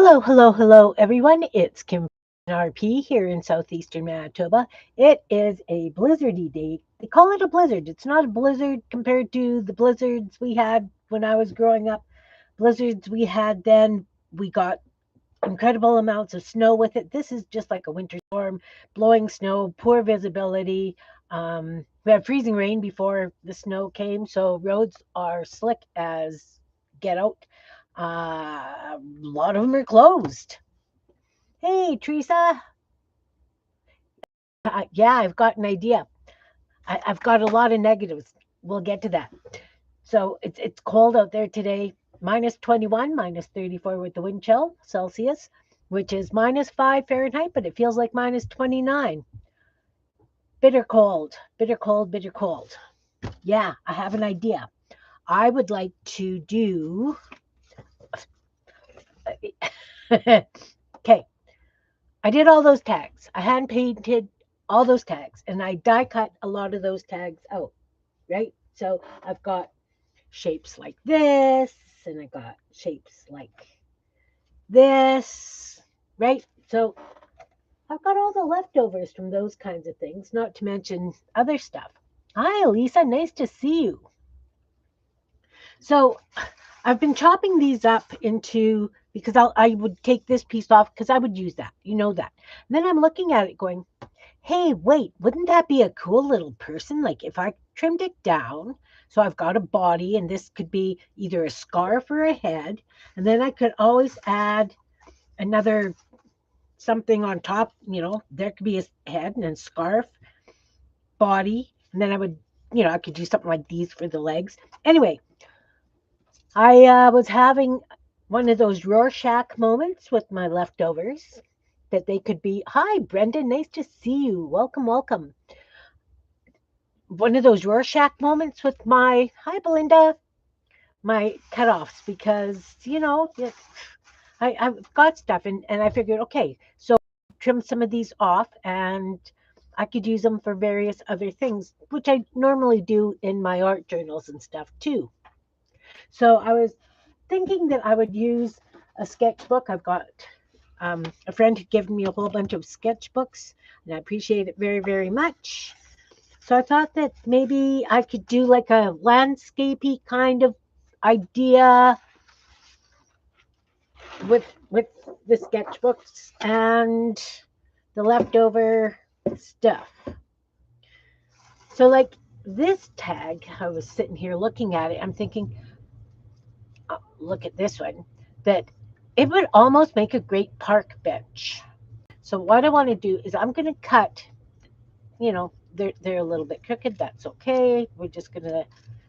Hello, hello, hello, everyone. It's K&RP here in southeastern Manitoba. It is a blizzardy day. They call it a blizzard. It's not a blizzard compared to the blizzards we had when I was growing up. Blizzards we had then, we got incredible amounts of snow with it. This is just like a winter storm, blowing snow, poor visibility. We had freezing rain before the snow came, so roads are slick as get out. A lot of them are closed. Hey, Teresa. Yeah, I've got an idea. I've got a lot of negatives. We'll get to that. So it's cold out there today. Minus 21, minus 34 with the wind chill Celsius, which is minus 5 Fahrenheit, but it feels like minus 29. Bitter cold, bitter cold, bitter cold. Yeah, I have an idea. I would like to do. Okay, I did all those tags. I hand painted all those tags and I die cut a lot of those tags out, right? So I've got shapes like this and I got shapes like this, right? So I've got all the leftovers from those kinds of things, not to mention other stuff. Hi, Elisa. Nice to see you. So I've been chopping these up into because I would take this piece off because I would use that. You know that. And then I'm looking at it going, hey, wait, wouldn't that be a cool little person? Like if I trimmed it down, so I've got a body, and this could be either a scarf or a head, and then I could always add another something on top. There could be a head and a scarf, body, and then I would, I could do something like these for the legs. Anyway, I was having one of those Rorschach moments with my leftovers that they could be. Hi, Brenda. Nice to see you. Welcome, welcome. One of those Rorschach moments with hi, Belinda, my cutoffs because, I've got stuff and I figured, okay, so trim some of these off and I could use them for various other things, which I normally do in my art journals and stuff too. So I was thinking that I would use a sketchbook. I've got a friend who given me a whole bunch of sketchbooks, and I appreciate it very, very much. So I thought that maybe I could do like a landscapey kind of idea with the sketchbooks and the leftover stuff. So like this tag, I was sitting here looking at it. I'm thinking, oh, look at this one, that it would almost make a great park bench. So what I want to do is I'm going to cut, they're a little bit crooked. That's okay. We're just going to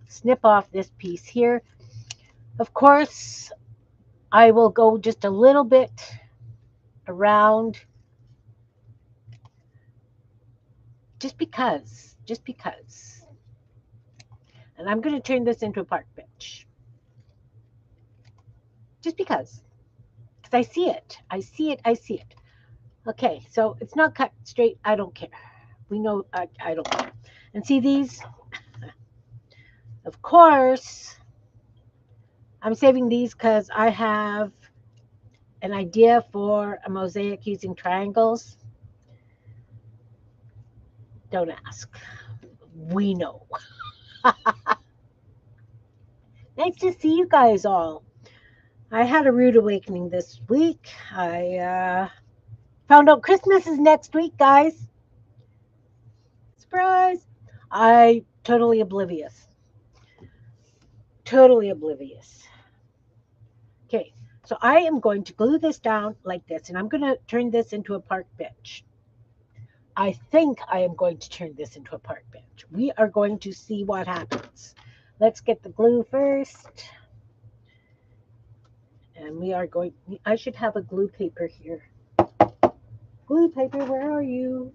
snip off this piece here. Of course, I will go just a little bit around just because. And I'm going to turn this into a park bench. Just because I see it. I see it. Okay, so it's not cut straight. I don't care. We know I don't care. And see these? Of course, I'm saving these because I have an idea for a mosaic using triangles. Don't ask. We know. Nice to see you guys all. I had a rude awakening this week. I found out Christmas is next week, guys. Surprise. I totally oblivious. Okay, so I am going to glue this down like this, and I'm going to turn this into a park bench. I think I am going to turn this into a park bench. We are going to see what happens. Let's get the glue first. And we are going, I should have a glue paper here. Glue paper, where are you?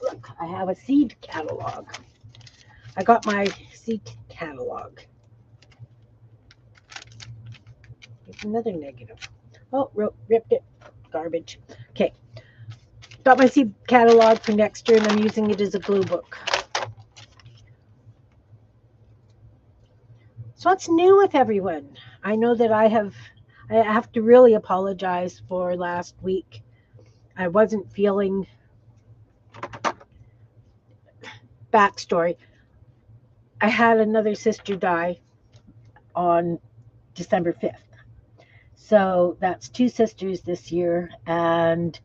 Look, I have a seed catalog. I got my seed catalog. It's another negative. Oh, ripped it. Garbage. Okay. Got my seed catalog for next year, and I'm using it as a glue book. So what's new with everyone? I know that I I have to really apologize for last week. I wasn't feeling backstory. I had another sister die on December 5th. So that's two sisters this year. And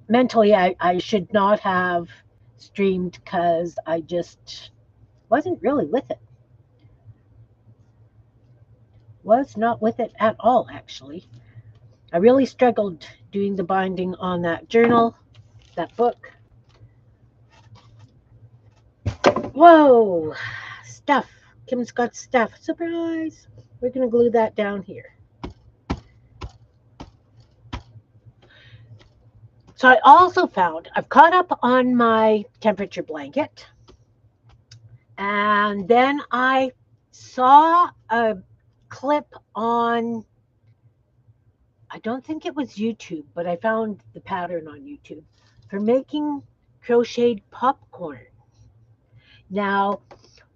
mentally, I should not have streamed because I just wasn't really with it. Was not with it at all, actually. I really struggled doing the binding on that journal, that book. Whoa, stuff. Kim's got stuff. Surprise. We're going to glue that down here. So I also found I've caught up on my temperature blanket. And then I saw a clip on, I don't think it was YouTube, but I found the pattern on YouTube for making crocheted popcorn. Now,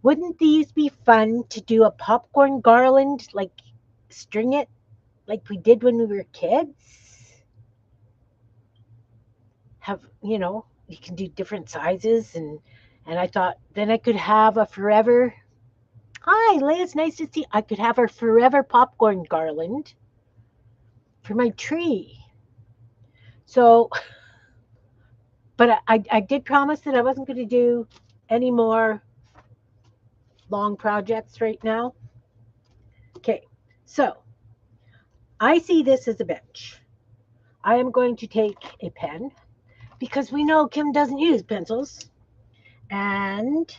wouldn't these be fun to do a popcorn garland, like string it like we did when we were kids? Have, you can do different sizes and I thought then I could have a forever. Hi, Leah, it's nice to see. I could have a forever popcorn garland for my tree. So, but I did promise that I wasn't going to do any more long projects right now. Okay, so I see this as a bench. I am going to take a pen because we know Kim doesn't use pencils. And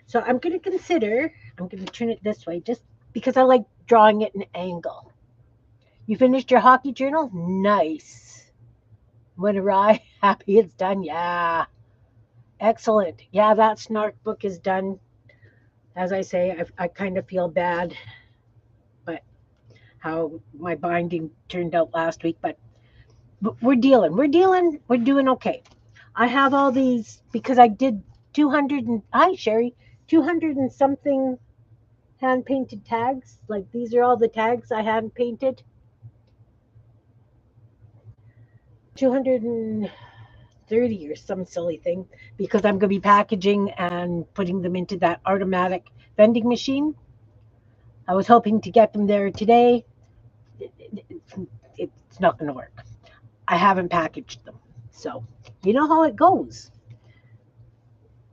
so I'm going to turn it this way just because I like drawing it an angle. You finished your hockey journal? Nice. When awry, happy it's done. Yeah. Excellent. Yeah, that snark book is done. As I say, I kind of feel bad, but how my binding turned out last week. But we're dealing. We're doing okay. I have all these because I did 200 and hi Sherry, 200 and something hand painted tags. Like these are all the tags I hand painted. 230 or some silly thing because I'm going to be packaging and putting them into that automatic vending machine. I was hoping to get them there today. It's not going to work. I haven't packaged them. So, you know how it goes.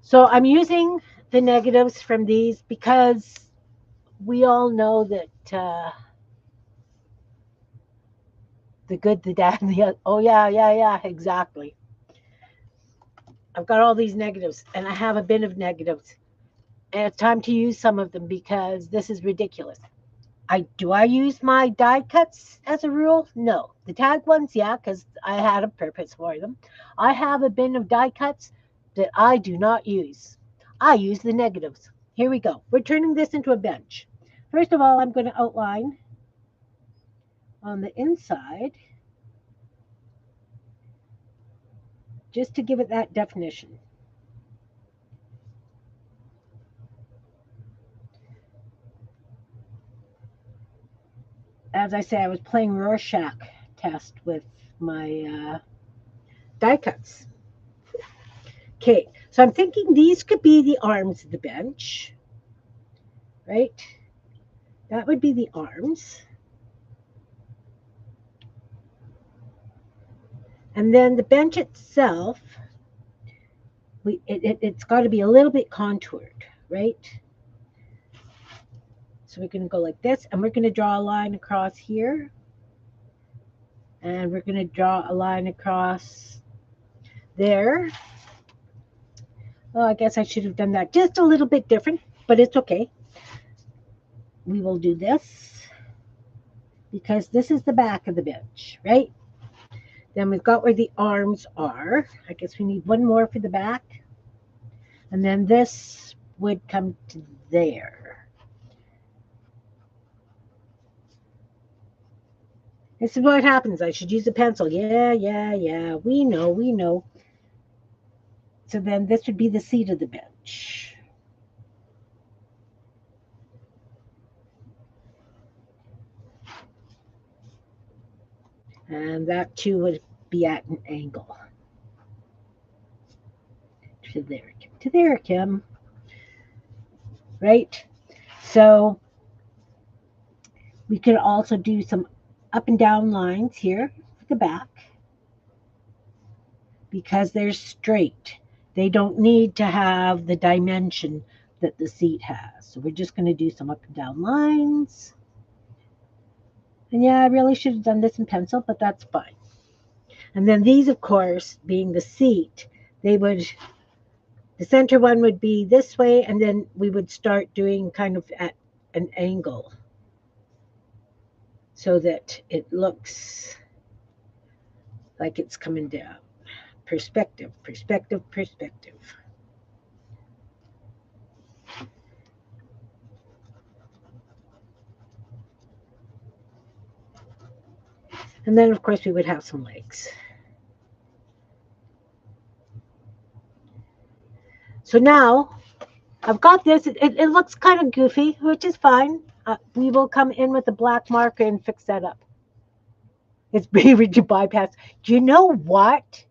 So, I'm using the negatives from these because we all know that the good, the bad, and the oh, yeah, exactly. I've got all these negatives and I have a bin of negatives. And it's time to use some of them because this is ridiculous. I use my die cuts as a rule? No. The tag ones, yeah, because I had a purpose for them. I have a bin of die cuts that I do not use. I use the negatives. Here we go. We're turning this into a bench. First of all, I'm going to outline on the inside just to give it that definition. As I say, I was playing Rorschach test with my die cuts. Okay, so I'm thinking these could be the arms of the bench, right? That would be the arms. And then the bench itself, it's got to be a little bit contoured, right? So we're going to go like this, and we're going to draw a line across here. And we're going to draw a line across there. Well, I guess I should have done that just a little bit different, but it's okay. We will do this because this is the back of the bench, right? Then we've got where the arms are. I guess we need one more for the back. And then this would come to there. This is what happens. I should use a pencil. Yeah. We know. So then this would be the seat of the bench. And that too would be at an angle. To there, Kim. Right? So we could also do some up and down lines here for the back because they're straight. They don't need to have the dimension that the seat has. So we're just going to do some up and down lines. And yeah, I really should have done this in pencil, but that's fine. And then these, of course, being the seat, the center one would be this way, and then we would start doing kind of at an angle so that it looks like it's coming down. Perspective, perspective, perspective. And then, of course, we would have some legs. So now I've got this. It looks kind of goofy, which is fine. We will come in with a black marker and fix that up. It's behavior to bypass. Do you know what?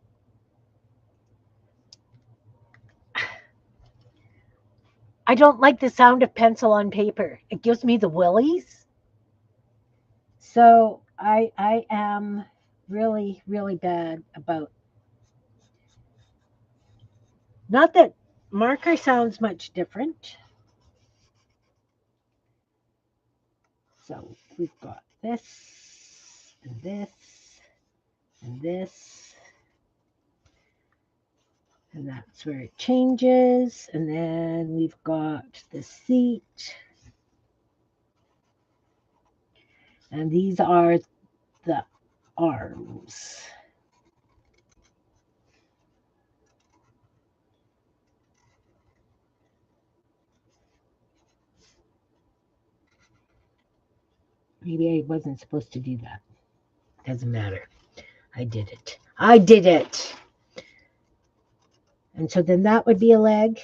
I don't like the sound of pencil on paper. It gives me the willies. So I am really, really bad about. Not that marker sounds much different. So we've got this and this and this. And that's where it changes. And then we've got the seat. And these are the arms. Maybe I wasn't supposed to do that. Doesn't matter. I did it. I did it. And so then that would be a leg.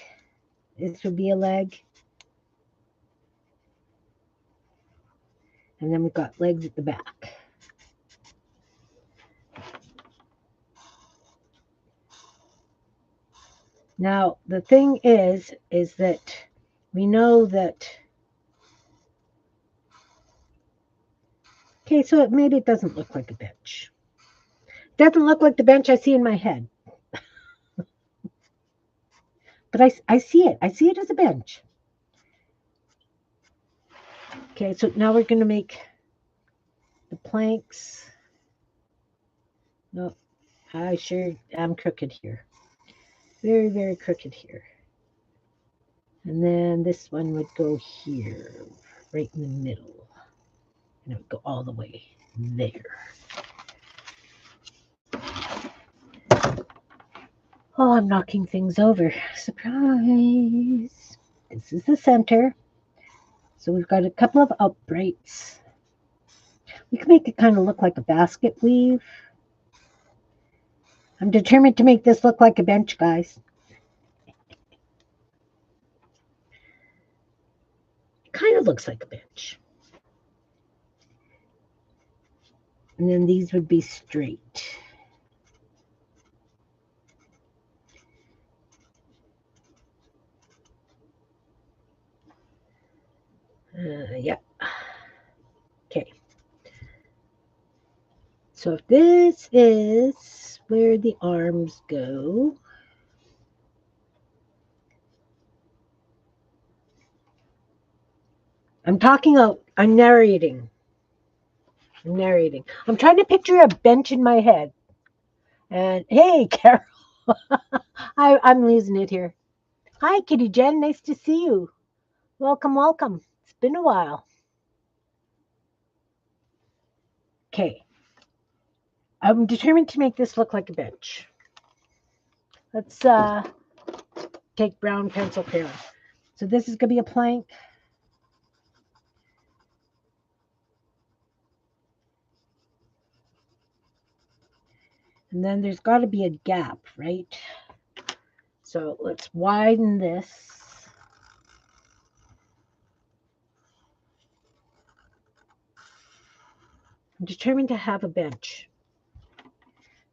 This would be a leg. And then we've got legs at the back. Now, the thing is that we know that. Okay, so maybe it doesn't look like a bench. It doesn't look like the bench I see in my head. But I see it. I see it as a bench. Okay, so now we're going to make the planks. No, I sure am crooked here. Very, very crooked here. And then this one would go here, right in the middle. And it would go all the way there. Oh, I'm knocking things over. Surprise! This is the center. So we've got a couple of uprights. We can make it kind of look like a basket weave. I'm determined to make this look like a bench, guys. It kind of looks like a bench. And then these would be straight. Yeah. Okay. So if this is where the arms go, I'm narrating. I'm trying to picture a bench in my head. And hey, Carol, I'm losing it here. Hi, Kitty Jen. Nice to see you. Welcome, welcome. It's been a while. Okay. I'm determined to make this look like a bench. Let's take brown pencil crayon. So this is going to be a plank. And then there's got to be a gap, right? So let's widen this. I'm determined to have a bench.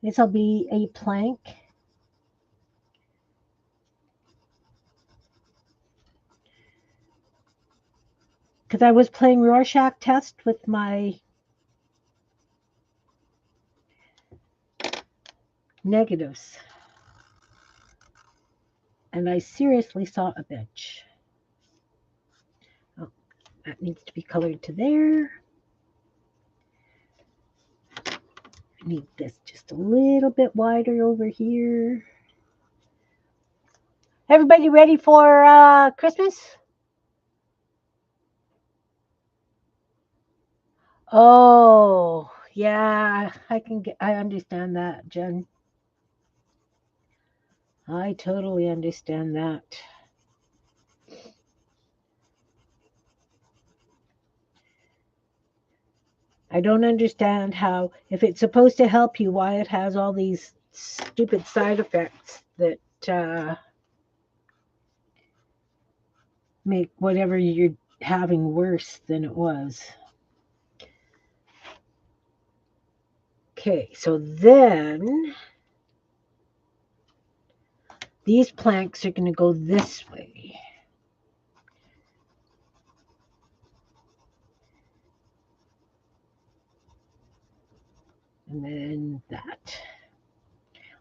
This will be a plank. Because I was playing Rorschach test with my negatives. And I seriously saw a bench. Oh, that needs to be colored to there. I need this just a little bit wider over here. Everybody ready for Christmas? Oh, yeah, I understand that, Jen. I totally understand that. I don't understand how, if it's supposed to help you, why it has all these stupid side effects that make whatever you're having worse than it was. Okay, so then these planks are going to go this way. And then that.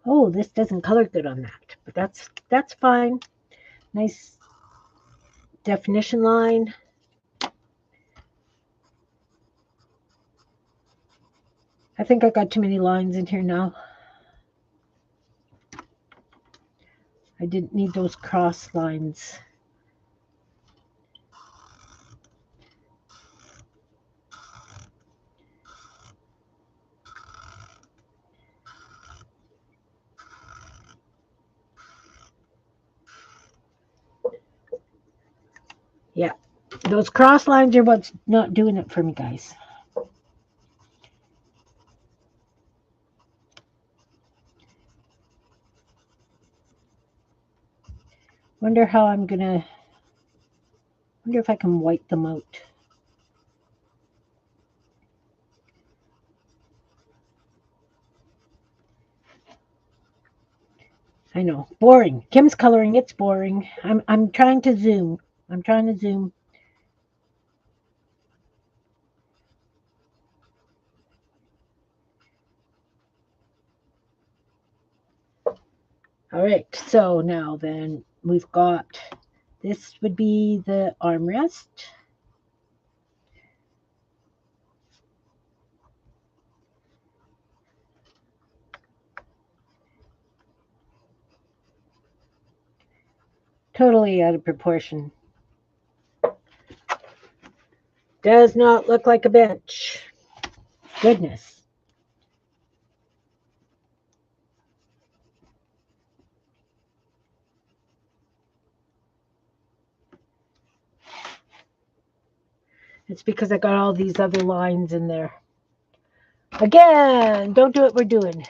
Oh, this doesn't color good on that, but that's fine. Nice definition line. I think I got too many lines in here now. I didn't need those cross lines. Yeah, those cross lines are what's not doing it for me, guys. Wonder how I'm gonna. Wonder if I can wipe them out. I know, boring. Kim's coloring. It's boring. I'm trying to zoom. I'm trying to zoom. All right. So now then we've got. This would be the armrest. Totally out of proportion. Does not look like a bench. Goodness. It's because I got all these other lines in there. Again, don't do what we're doing.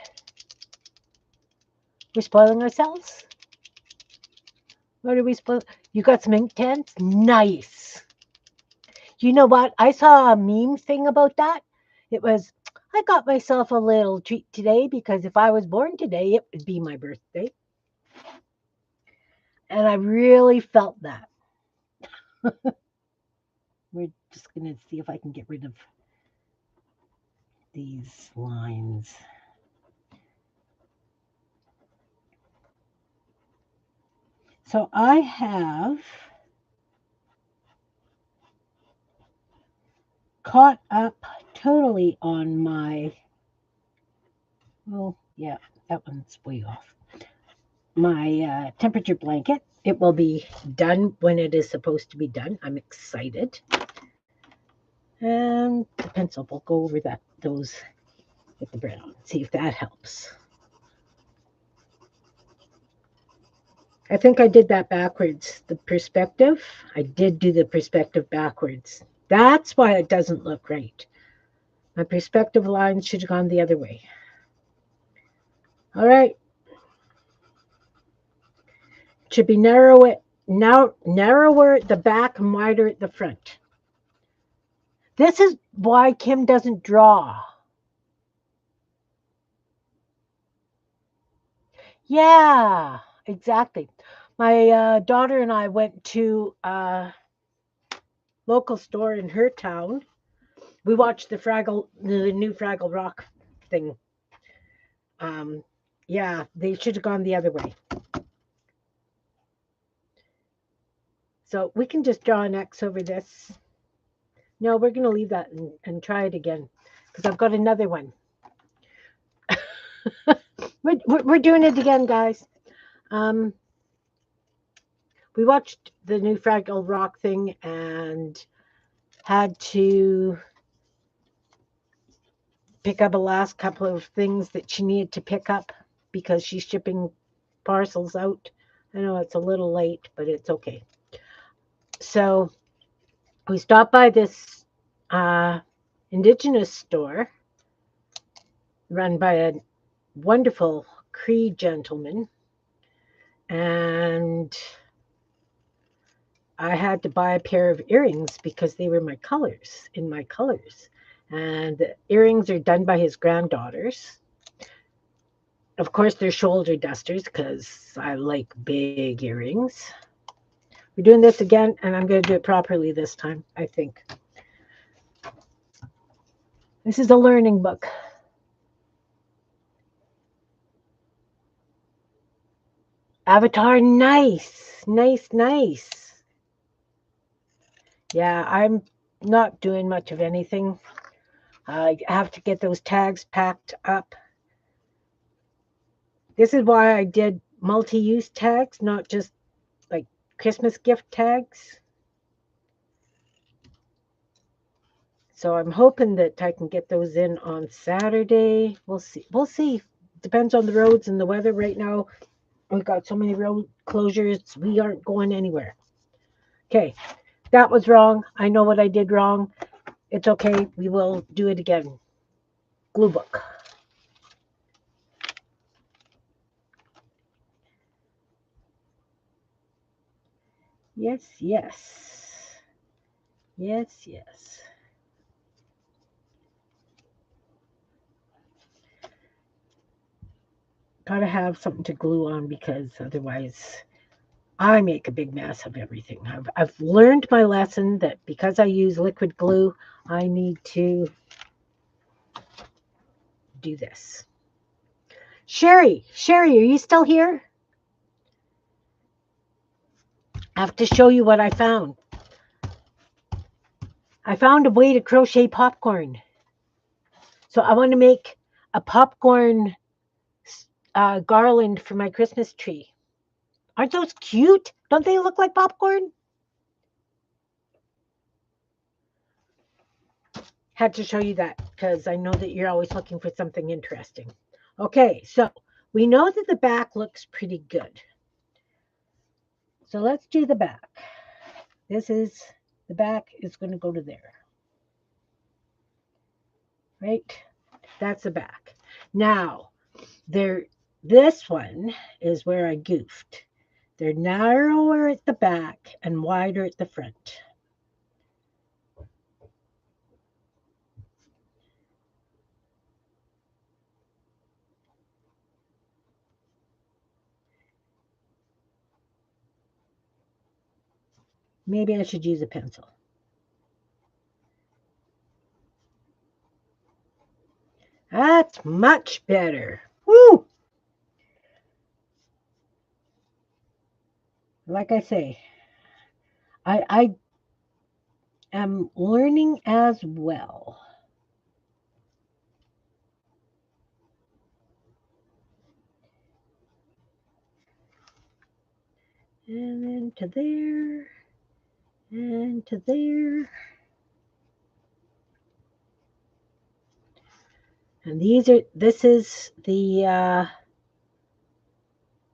We're spoiling ourselves. What are we spoil? You got some ink pens? Nice. You know what? I saw a meme thing about that. It was, I got myself a little treat today because if I was born today, it would be my birthday. And I really felt that. We're just going to see if I can get rid of these lines. So I have caught up totally on my, oh, yeah, that one's way off. My temperature blanket. It will be done when it is supposed to be done. I'm excited. And the pencil, we'll go over those with the brown, see if that helps. I think I did that backwards. The perspective, I did do the perspective backwards. That's why it doesn't look right. My perspective lines should have gone the other way. All right. Should be narrower at the back and wider at the front. This is why Kim doesn't draw. Yeah, exactly. My daughter and I went to a local store in her town. We watched the new Fraggle Rock thing. Um, yeah, they should have gone the other way. So we can just draw an X over this. No, we're going to leave that and try it again because I've got another one. We're doing it again, guys. Um, we watched the new Fraggle Rock thing and had to pick up a last couple of things that she needed to pick up because she's shipping parcels out. I know it's a little late, but it's okay. So we stopped by this uh, indigenous store run by a wonderful Cree gentleman, and I had to buy a pair of earrings because they were my colors, in my colors. And the earrings are done by his granddaughters. Of course, they're shoulder dusters because I like big earrings. We're doing this again, and I'm going to do it properly this time, I think. This is a learning book. Avatar, nice, nice, nice. Yeah, I'm not doing much of anything. I have to get those tags packed up. This is why I did multi-use tags, not just like Christmas gift tags. So I'm hoping that I can get those in on Saturday. We'll see. We'll see. Depends on the roads and the weather right now. We've got so many road closures. We aren't going anywhere. Okay, that was wrong. I know what I did wrong. It's okay. We will do it again. Glue book. Yes, yes. Yes, yes. Gotta have something to glue on because otherwise I make a big mess of everything. I've learned my lesson that because I use liquid glue, I need to do this. Sherry, are you still here? I have to show you what I found. I found a way to crochet popcorn. So I want to make a popcorn garland for my Christmas tree. Aren't those cute? Don't they look like popcorn? Had to show you that because I know that you're always looking for something interesting. Okay, so we know that the back looks pretty good. So let's do the back. This is the back is going to go to there. Right? That's the back. Now, there this one is where I goofed. They're narrower at the back and wider at the front. Maybe I should use a pencil. That's much better. Woo! Like I say, I am learning as well. And then to there, and to there. And this is the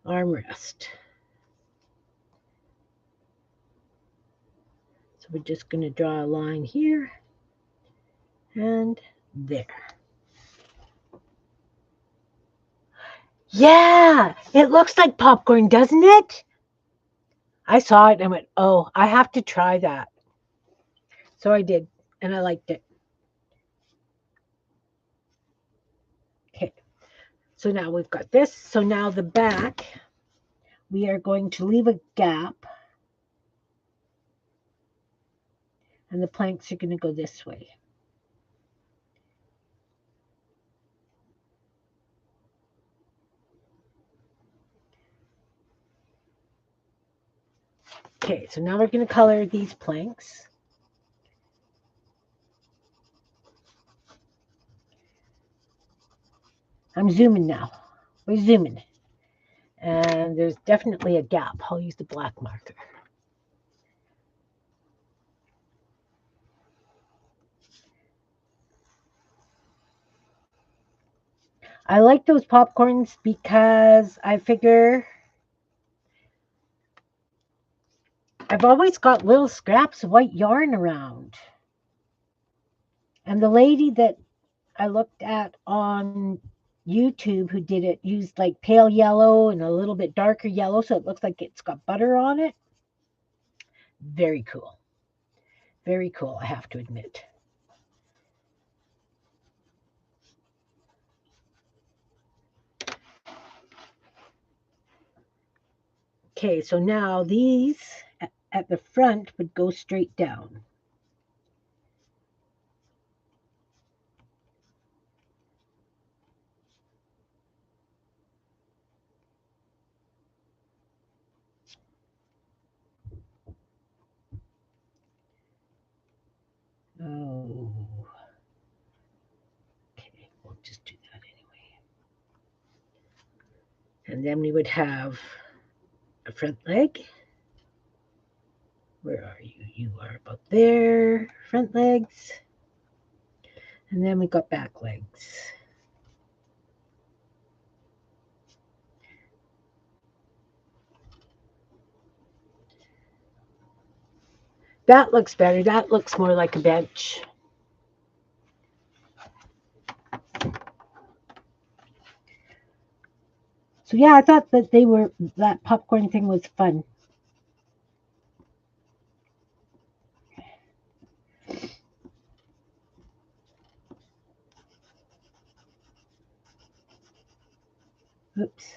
armrest. So we're just going to draw a line here and there. Yeah, it looks like popcorn, doesn't it? I saw it and I went, oh, I have to try that. So I did, and I liked it. Okay. So now we've got this. So now the back, we are going to leave a gap. And the planks are going to go this way. Okay, so now we're going to color these planks. I'm zooming now. We're zooming. And there's definitely a gap. I'll use the black marker. I like those popcorns because I figure I've always got little scraps of white yarn around. And the lady that I looked at on YouTube who did it used like pale yellow and a little bit darker yellow, so it looks like it's got butter on it. Very cool. Very cool, I have to admit. Okay, so now these at the front would go straight down. Oh. Okay, we'll just do that anyway. And then we would have a front leg. Where are you? You are about there. Front legs. And then we got back legs. That looks better. That looks more like a bench. So yeah, I thought that popcorn thing was fun. Oops.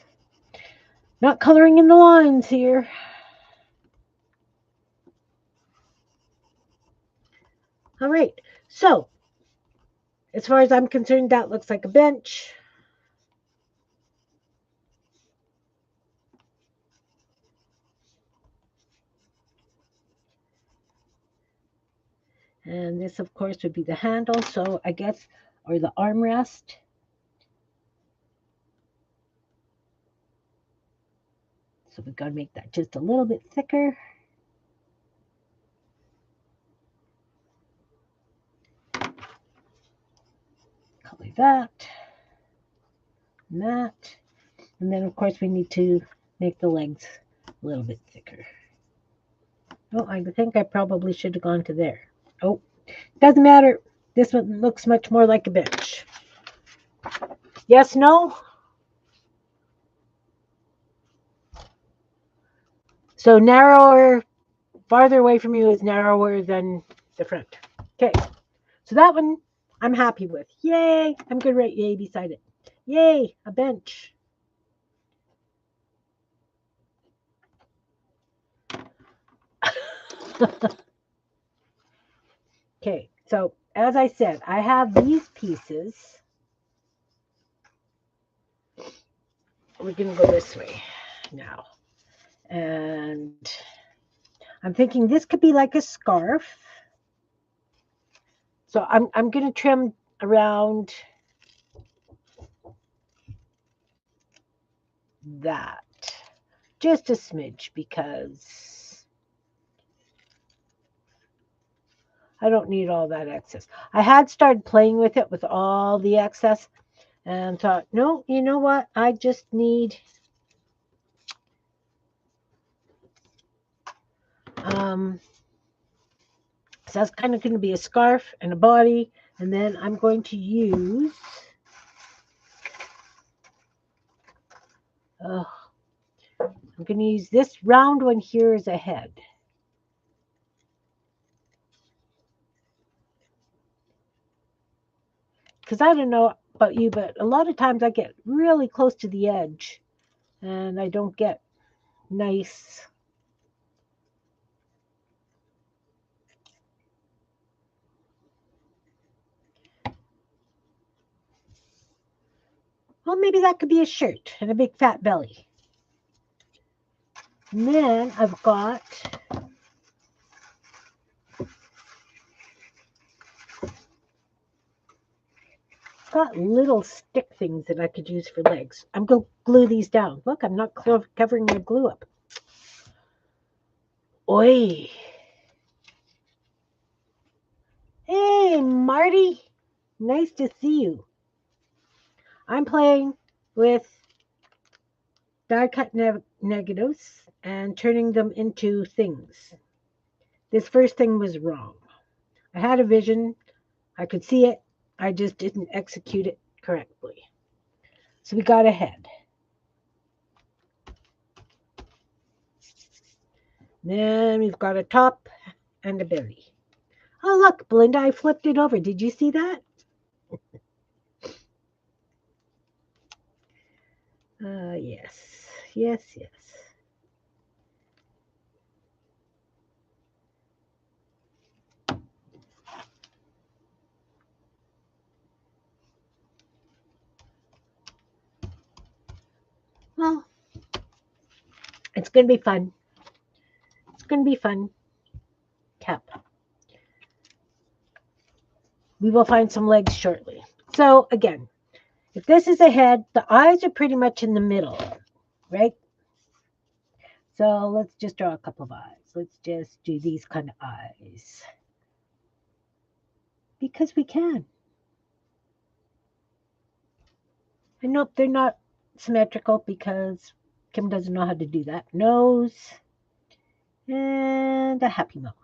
Not coloring in the lines here. All right. So, as far as I'm concerned, that looks like a bench. And this, of course, would be the handle. So I guess, or the armrest. So we've got to make that just a little bit thicker. Color that. And that. And then, of course, we need to make the legs a little bit thicker. Oh, I think I probably should have gone to there. Oh, doesn't matter. This one looks much more like a bench. Yes, no? So narrower, farther away from you is narrower than the front. Okay, so that one I'm happy with. Yay, I'm going to write yay beside it. Yay, a bench. Okay, so as I said, I have these pieces. We're going to go this way now. And I'm thinking this could be like a scarf. So I'm going to trim around that just a smidge because I don't need all that excess. I had started playing with it with all the excess and thought, no, you know what? I just need so that's kind of going to be a scarf and a body, and then I'm going to use I'm going to use this round one here as a head. Because I don't know, about you, but a lot of times I get really close to the edge and I don't get nice. Well, maybe that could be a shirt and a big fat belly. And then I've got little stick things that I could use for legs. I'm going to glue these down. Look, I'm not covering my glue up. Oi. Hey, Marty. Nice to see you. I'm playing with die cut negatives and turning them into things. This first thing was wrong. I had a vision. I could see it. I just didn't execute it correctly. So we got ahead. Then we've got a top and a belly. Oh, look, Belinda, I flipped it over. Did you see that? Yes. Yes, yes. Well, it's going to be fun. It's going to be fun. Cap. We will find some legs shortly. So, again, if this is a head, the eyes are pretty much in the middle, right? So let's just draw a couple of eyes. Let's just do these kind of eyes. Because we can. And nope, they're not symmetrical because Kim doesn't know how to do that. Nose and a happy mouse.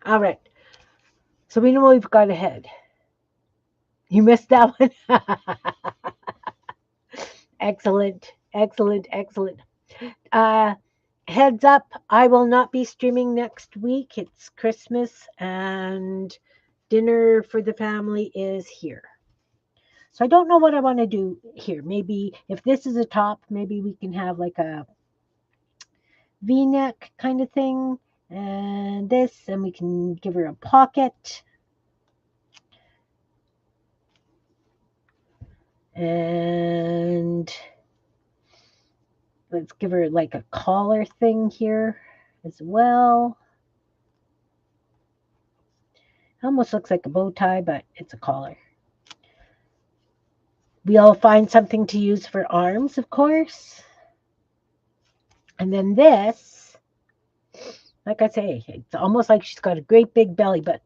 All right. So we know we've got a head. You missed that one. Excellent, excellent, excellent. Uh, Heads up, I will not be streaming next week. It's Christmas and dinner for the family is here. So I don't know what I want to do here. Maybe if this is a top, maybe we can have like a V-neck kind of thing and this, and we can give her a pocket. And let's give her like a collar thing here as well. Almost looks like a bow tie, but it's a collar. We'll find something to use for arms, of course. And then this, like I say, it's almost like she's got a great big belly, but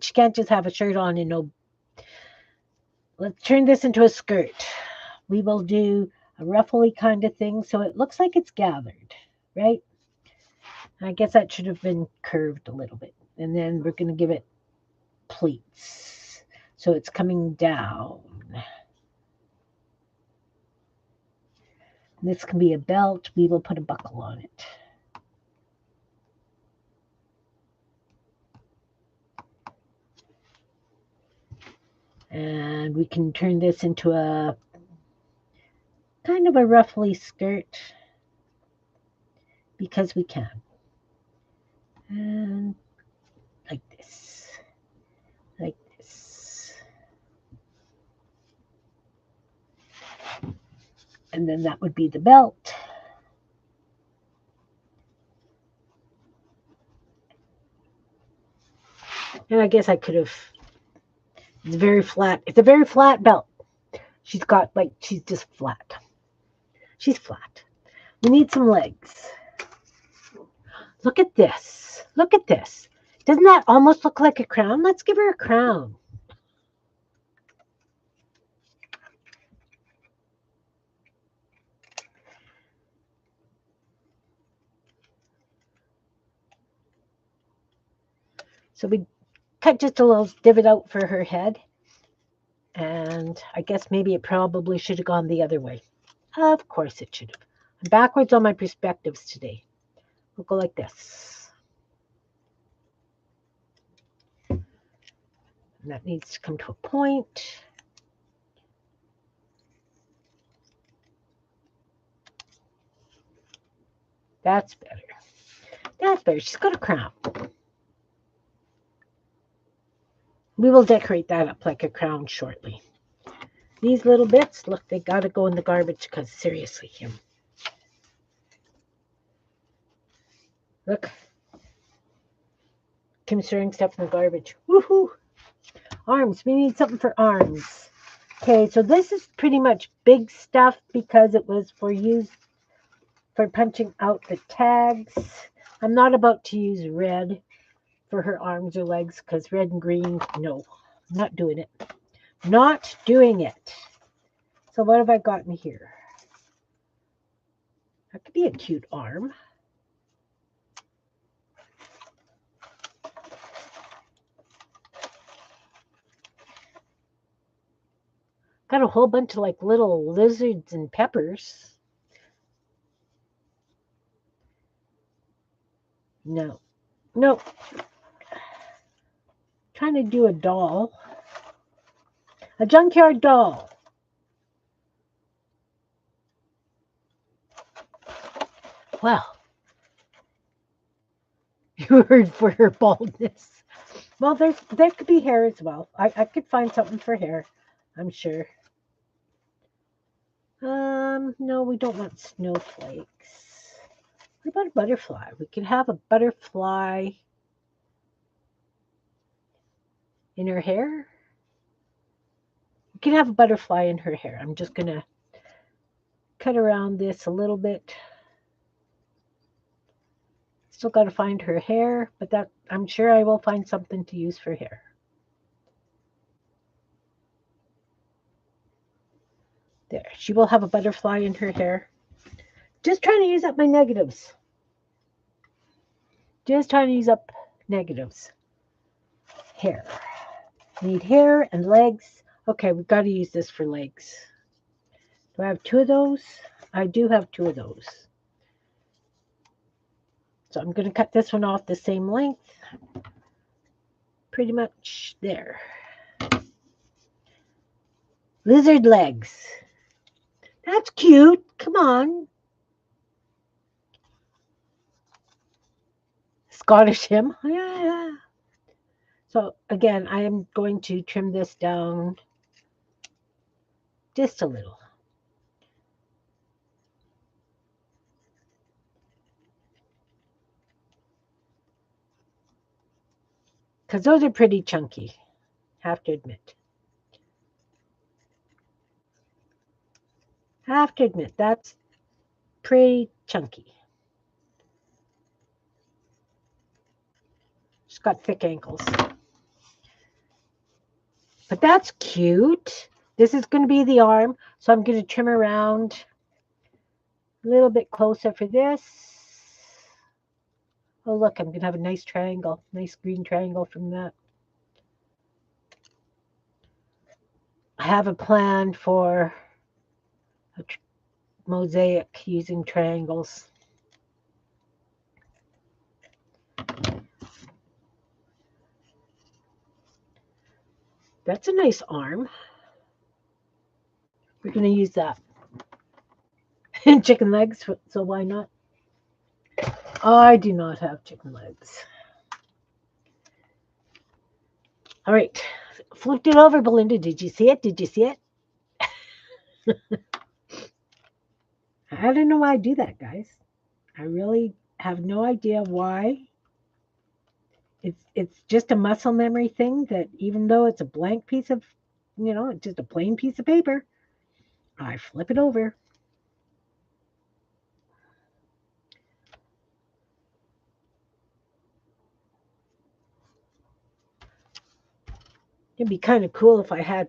she can't just have a shirt on and no. Let's turn this into a skirt. We will do a ruffly kind of thing so it looks like it's gathered, right? I guess that should have been curved a little bit. And then we're going to give it pleats. So it's coming down. This can be a belt. We will put a buckle on it. And we can turn this into a kind of a ruffly skirt because we can. And like this. Like this. And then that would be the belt. And I guess I could have. It's very flat. It's a very flat belt. She's got like, she's just flat. She's flat. We need some legs. Look at this. Look at this. Doesn't that almost look like a crown? Let's give her a crown. So we cut just a little divot out for her head. And I guess maybe it probably should have gone the other way. Of course it should have. I'm backwards on my perspectives today. We'll go like this. And that needs to come to a point. That's better. That's better. She's got a crown. We will decorate that up like a crown shortly. These little bits, look, they got to go in the garbage because seriously, Kim. Look. Kim's throwing stuff in the garbage. Woohoo! Arms. We need something for arms. Okay, so this is pretty much big stuff because it was for punching out the tags. I'm not about to use red for her arms or legs because red and green, no, I'm not doing it. Not doing it. So what have I gotten here? That could be a cute arm. Got a whole bunch of like little lizards and peppers. No. Nope. Trying to do a doll. A junkyard doll. Well, you heard for her baldness. Well, there could be hair as well. I could find something for hair, I'm sure. No, we don't want snowflakes. What about a butterfly? We could have a butterfly in her hair. We can have a butterfly in her hair. I'm just gonna cut around this a little bit. Still got to find her hair, but that I'm sure I will find something to use for hair. There, she will have a butterfly in her hair. Just trying to use up my negatives. Just trying to use up negatives. Hair. Need hair and legs. Okay, we've got to use this for legs. Do I have two of those? I do have two of those. So I'm going to cut this one off the same length. Pretty much there. Lizard legs. That's cute. Come on. Scottish hymn. Yeah. So again, I am going to trim this down just a little. Because those are pretty chunky, have to admit. Have to admit, that's pretty chunky. She's got thick ankles. But that's cute. This is going to be the arm, so I'm going to trim around a little bit closer for this. Oh, look, I'm going to have a nice triangle, nice green triangle from that. I have a plan for a mosaic using triangles. That's a nice arm. We're going to use that. Chicken legs, so why not? I do not have chicken legs. All right. Flipped it over, Belinda. Did you see it? Did you see it? I don't know why I do that, guys. I really have no idea why. It's just a muscle memory thing that even though it's a blank piece of, just a plain piece of paper, I flip it over. It'd be kind of cool if I had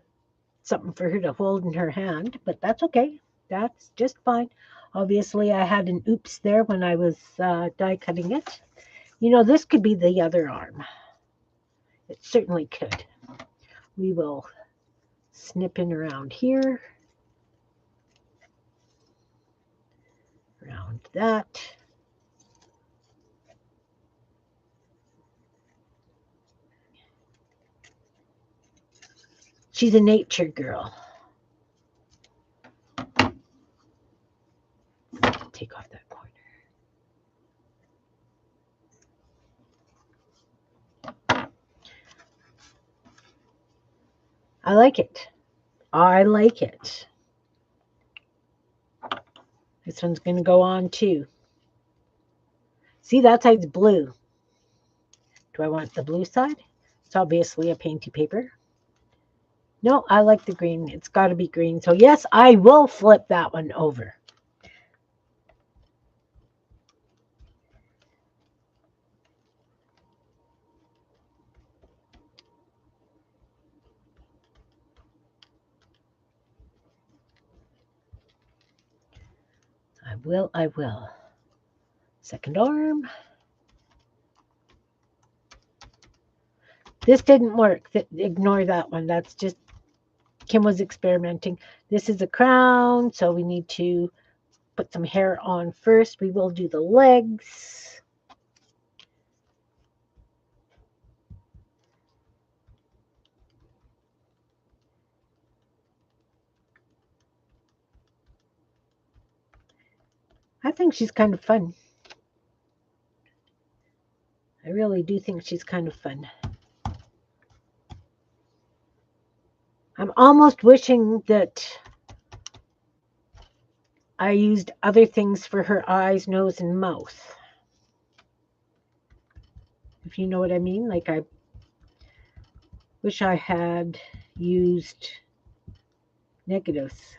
something for her to hold in her hand, but that's okay. That's just fine. Obviously, I had an oops there when I was die cutting it. This could be the other arm. It certainly could. We will snip in around here. Around that. She's a nature girl. Take off that corner. I like it. I like it. This one's going to go on too. See, that side's blue. Do I want the blue side? It's obviously a painty paper. No, I like the green. It's got to be green. So yes, I will flip that one over. I will. Second arm. This didn't work. Ignore that one. That's just, Kim was experimenting. This is a crown, so we need to put some hair on first. We will do the legs. I think she's kind of fun. I really do think she's kind of fun. I'm almost wishing that I used other things for her eyes, nose, and mouth. If you know what I mean. Like, I wish I had used negatives.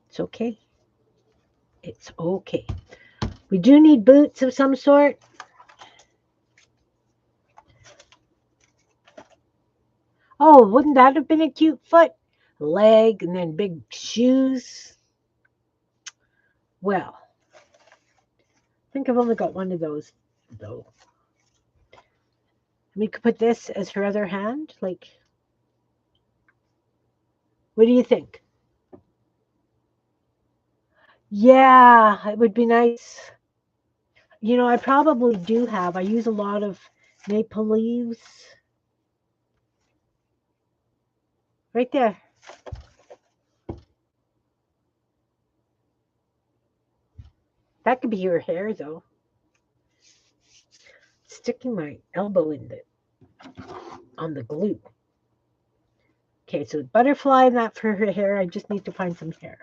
It's okay. It's okay. We do need boots of some sort. Oh, wouldn't that have been a cute foot? Leg and then big shoes. Well, I think I've only got one of those, though. We could put this as her other hand. Like, what do you think? Yeah, it would be nice. You know, I probably do have. I use a lot of maple leaves. Right there. That could be your hair, though. Sticking my elbow in on the glue. Okay, so the butterfly and that for her hair. I just need to find some hair.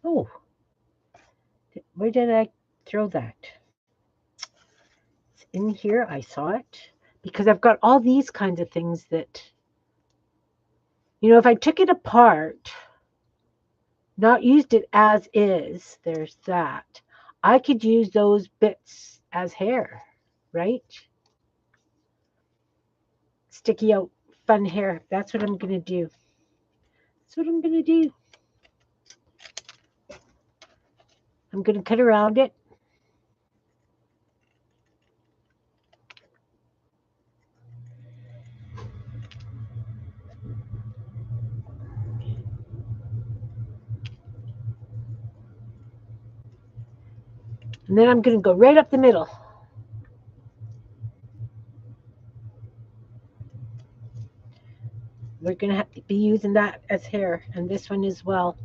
Oh, where did I throw that? It's in here. I saw it. Because I've got all these kinds of things that, you know, if I took it apart, not used it as is, there's that. I could use those bits as hair, right? Sticky out fun hair. That's what I'm going to do. That's what I'm going to do. I'm going to cut around it. And then I'm going to go right up the middle. We're going to be using that as hair, and this one as well.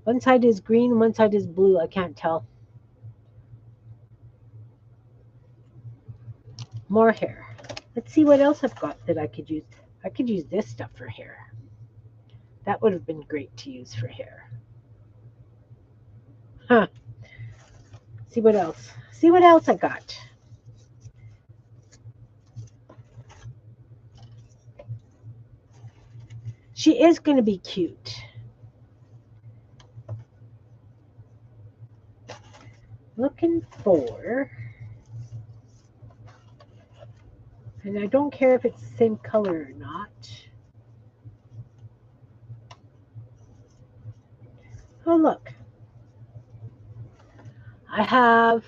One side is green, one side is blue. I can't tell. More hair. Let's see what else I've got that I could use. I could use this stuff for hair. That would have been great to use for hair. Huh. See what else. See what else I got. She is going to be cute. Looking for, and I don't care if it's the same color or not. Oh, look. I have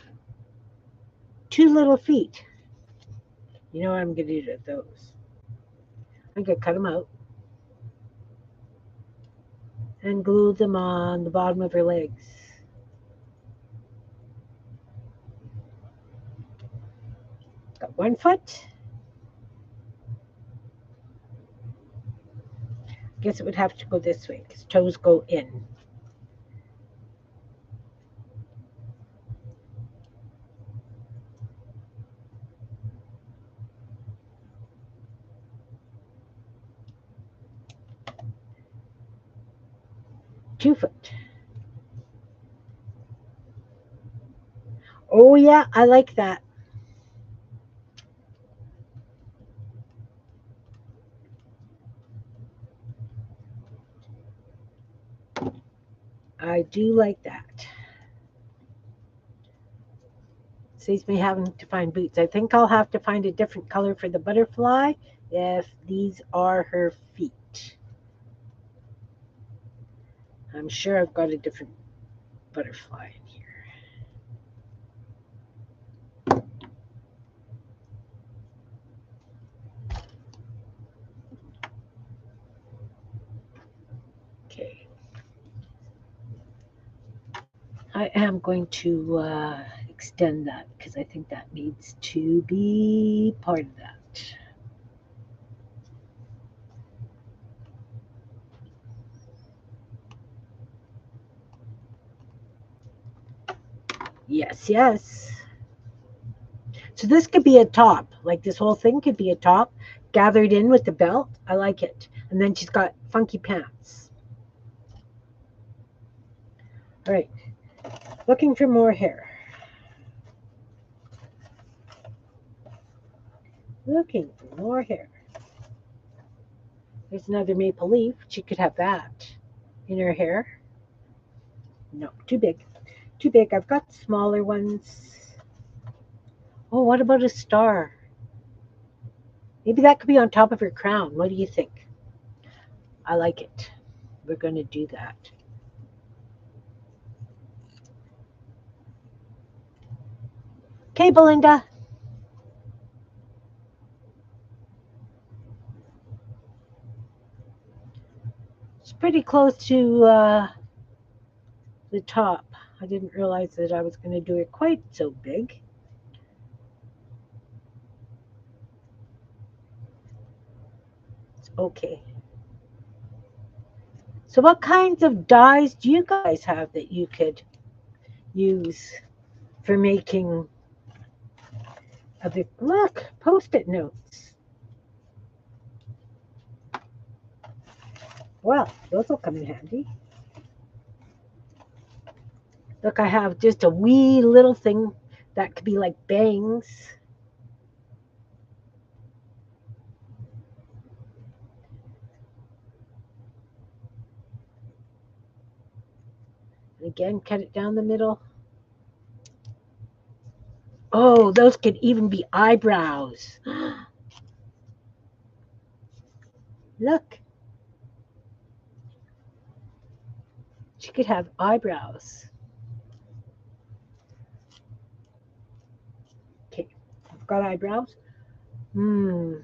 2 little feet. You know what I'm going to do to those? I'm going to cut them out and glue them on the bottom of her legs. 1 foot. Guess it would have to go this way because toes go in. Two foot. Oh yeah, I like that. I do like that. Saves me having to find boots. I think I'll have to find a different color for the butterfly if these are her feet. I'm sure I've got a different butterfly in here. Okay. I am going to extend that because I think that needs to be part of that. Yes, yes. So this could be a top. Like this whole thing could be a top gathered in with the belt. I like it. And then she's got funky pants. All right. Looking for more hair. Looking for more hair. There's another maple leaf. She could have that in her hair. No, too big. Too big. I've got smaller ones. Oh, what about a star? Maybe that could be on top of her crown. What do you think? I like it. We're going to do that. Okay, Belinda. It's pretty close to the top. I didn't realize that I was going to do it quite so big. It's okay. So what kinds of dyes do you guys have that you could use for making a big, look, post-it notes? Well, those will come in handy. Look, I have just a wee little thing that could be like bangs. And again, cut it down the middle. Oh, those could even be eyebrows. Look, she could have eyebrows. Okay, I've got eyebrows. No.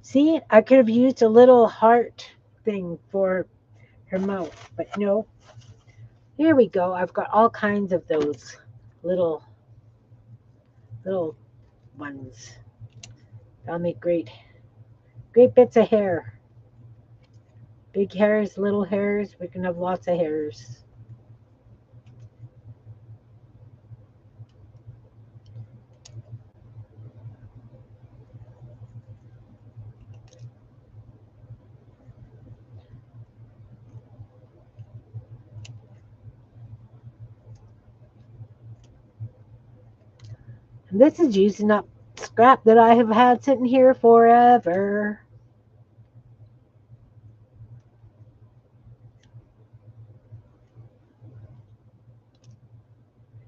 See, I could have used a little heart thing for her mouth, but no. Here we go. I've got all kinds of those little little ones. That'll make great bits of hair. Big hairs, little hairs. We can have lots of hairs. And this is using up scrap that I have had sitting here forever.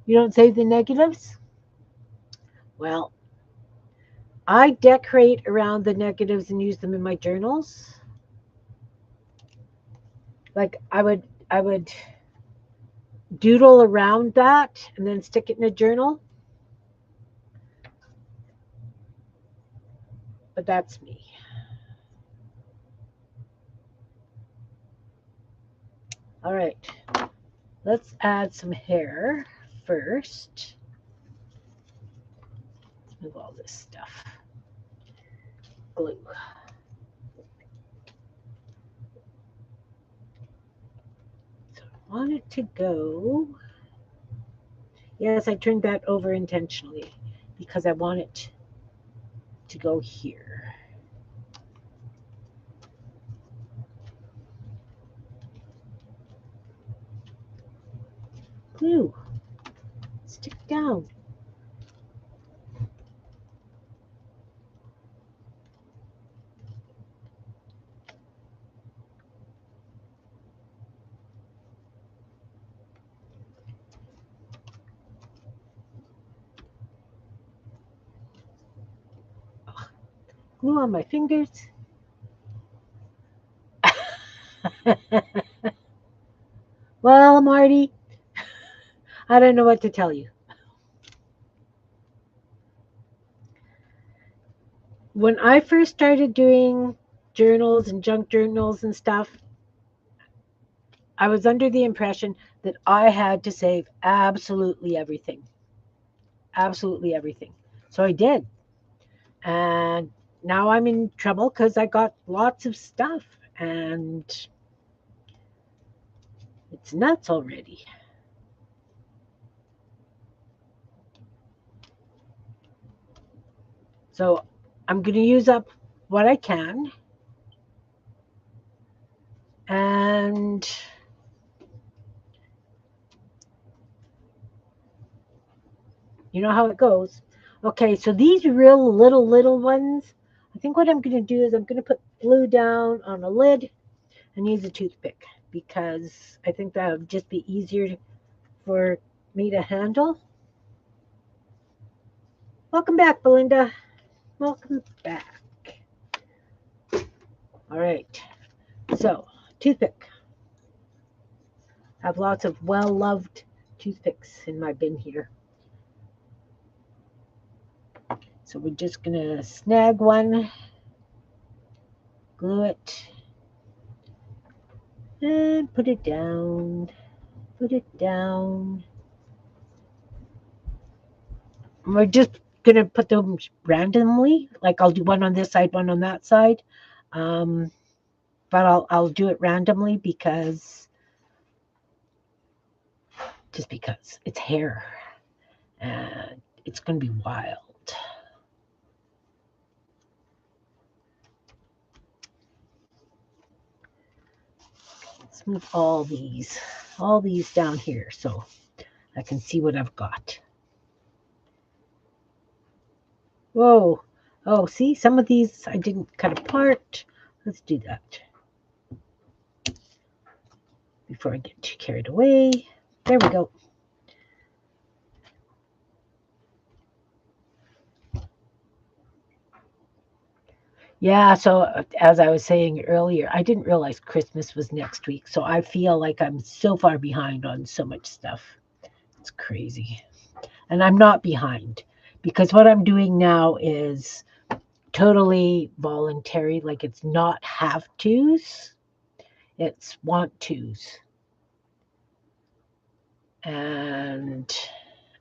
You don't save the negatives? Well, I decorate around the negatives and use them in my journals. Like I would doodle around that and then stick it in a journal. but that's me. All right, let's add some hair first. Let's move all this stuff. Glue. So I want it to go. Yes, I turned that over intentionally because I want it to go here. Glue. Stick down. Glue on my fingers. Well, Marty, I don't know what to tell you. When I first started doing journals and junk journals and stuff, I was under the impression that I had to save absolutely everything. Absolutely everything. So I did. And now I'm in trouble because I got lots of stuff and it's nuts already. So I'm going to use up what I can. And you know how it goes. Okay, so these real little ones, I think what I'm going to do is I'm going to put glue down on a lid and use a toothpick because I think that would just be easier for me to handle. Welcome back, Belinda. Welcome back. All right, so toothpick. I have lots of well-loved toothpicks in my bin here. So we're just going to snag one, glue it, and put it down. Put it down. We're just gonna put them randomly. Like I'll do one on this side, one on that side. Um, but I'll do it randomly because just because it's hair and it's gonna be wild. Let's move all these down here so I can see what I've got. Whoa. Oh, see, some of these I didn't cut apart. Let's do that before I get too carried away. There we go. Yeah, so as I was saying earlier, I didn't realize Christmas was next week. So I feel like I'm so far behind on so much stuff. It's crazy. And I'm not behind because what I'm doing now is totally voluntary. Like it's not have tos, it's want tos. And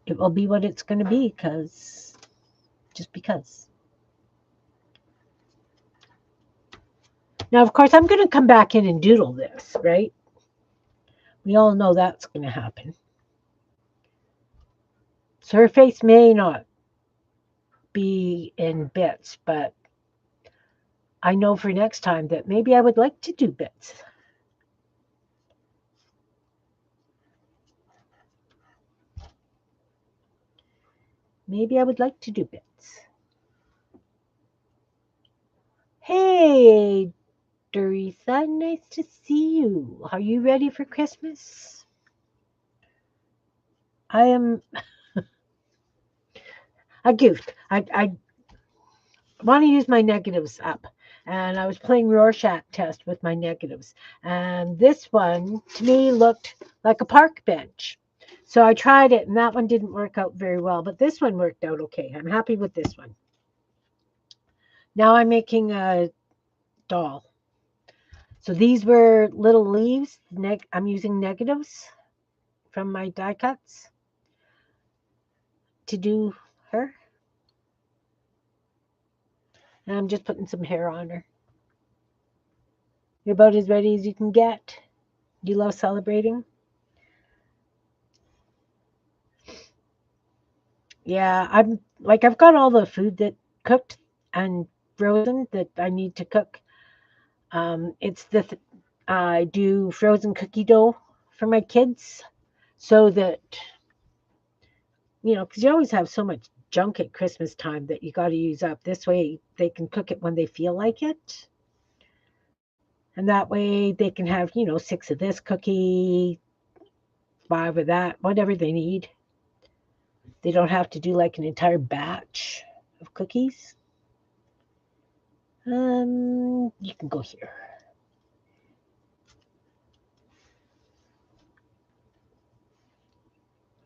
it will be what it's going to be because just because. Now, of course, I'm going to come back in and doodle this, right? We all know that's going to happen. So her face may not be in bits, but I know for next time that maybe I would like to do bits. Maybe I would like to do bits. Hey, Doritha, nice to see you. Are you ready for Christmas? I am. I goofed. I want to use my negatives up. And I was playing Rorschach test with my negatives. And this one, to me, looked like a park bench. So I tried it, and that one didn't work out very well. But this one worked out okay. I'm happy with this one. Now I'm making a doll. So these were little leaves. I'm using negatives from my die cuts to do her. And I'm just putting some hair on her. You're about as ready as you can get. You love celebrating? Yeah, I've got all the food that cooked and frozen that I need to cook. It's I do frozen cookie dough for my kids so that because you always have so much junk at Christmas time that you got to use up. This way they can cook it when they feel like it. And that way they can have, 6 of this cookie, 5 of that, whatever they need. They don't have to do like an entire batch of cookies. You can go here.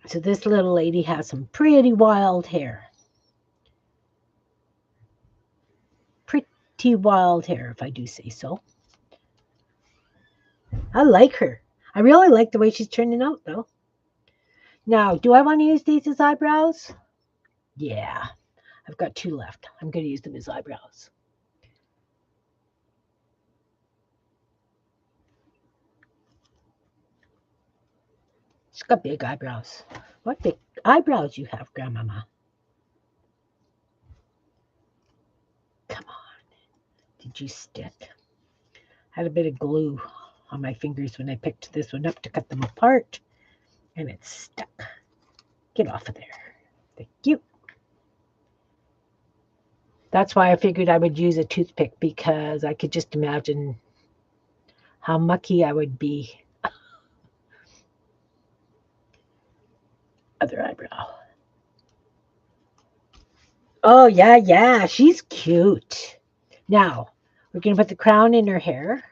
So this little lady has some pretty wild hair. Pretty wild hair, if I do say so. I like her. I really like the way she's turning out, though. Now, do I want to use these as eyebrows? Yeah, I've got 2 left. I'm going to use them as eyebrows. She's got big eyebrows. What big eyebrows you have, Grandmama? Come on. Did you stick? Had a bit of glue on my fingers when I picked this one up to cut them apart, and it's stuck. Get off of there. Thank you. That's why I figured I would use a toothpick, because I could just imagine how mucky I would be. Other eyebrow. Oh, yeah, yeah. She's cute. Now, we're going to put the crown in her hair.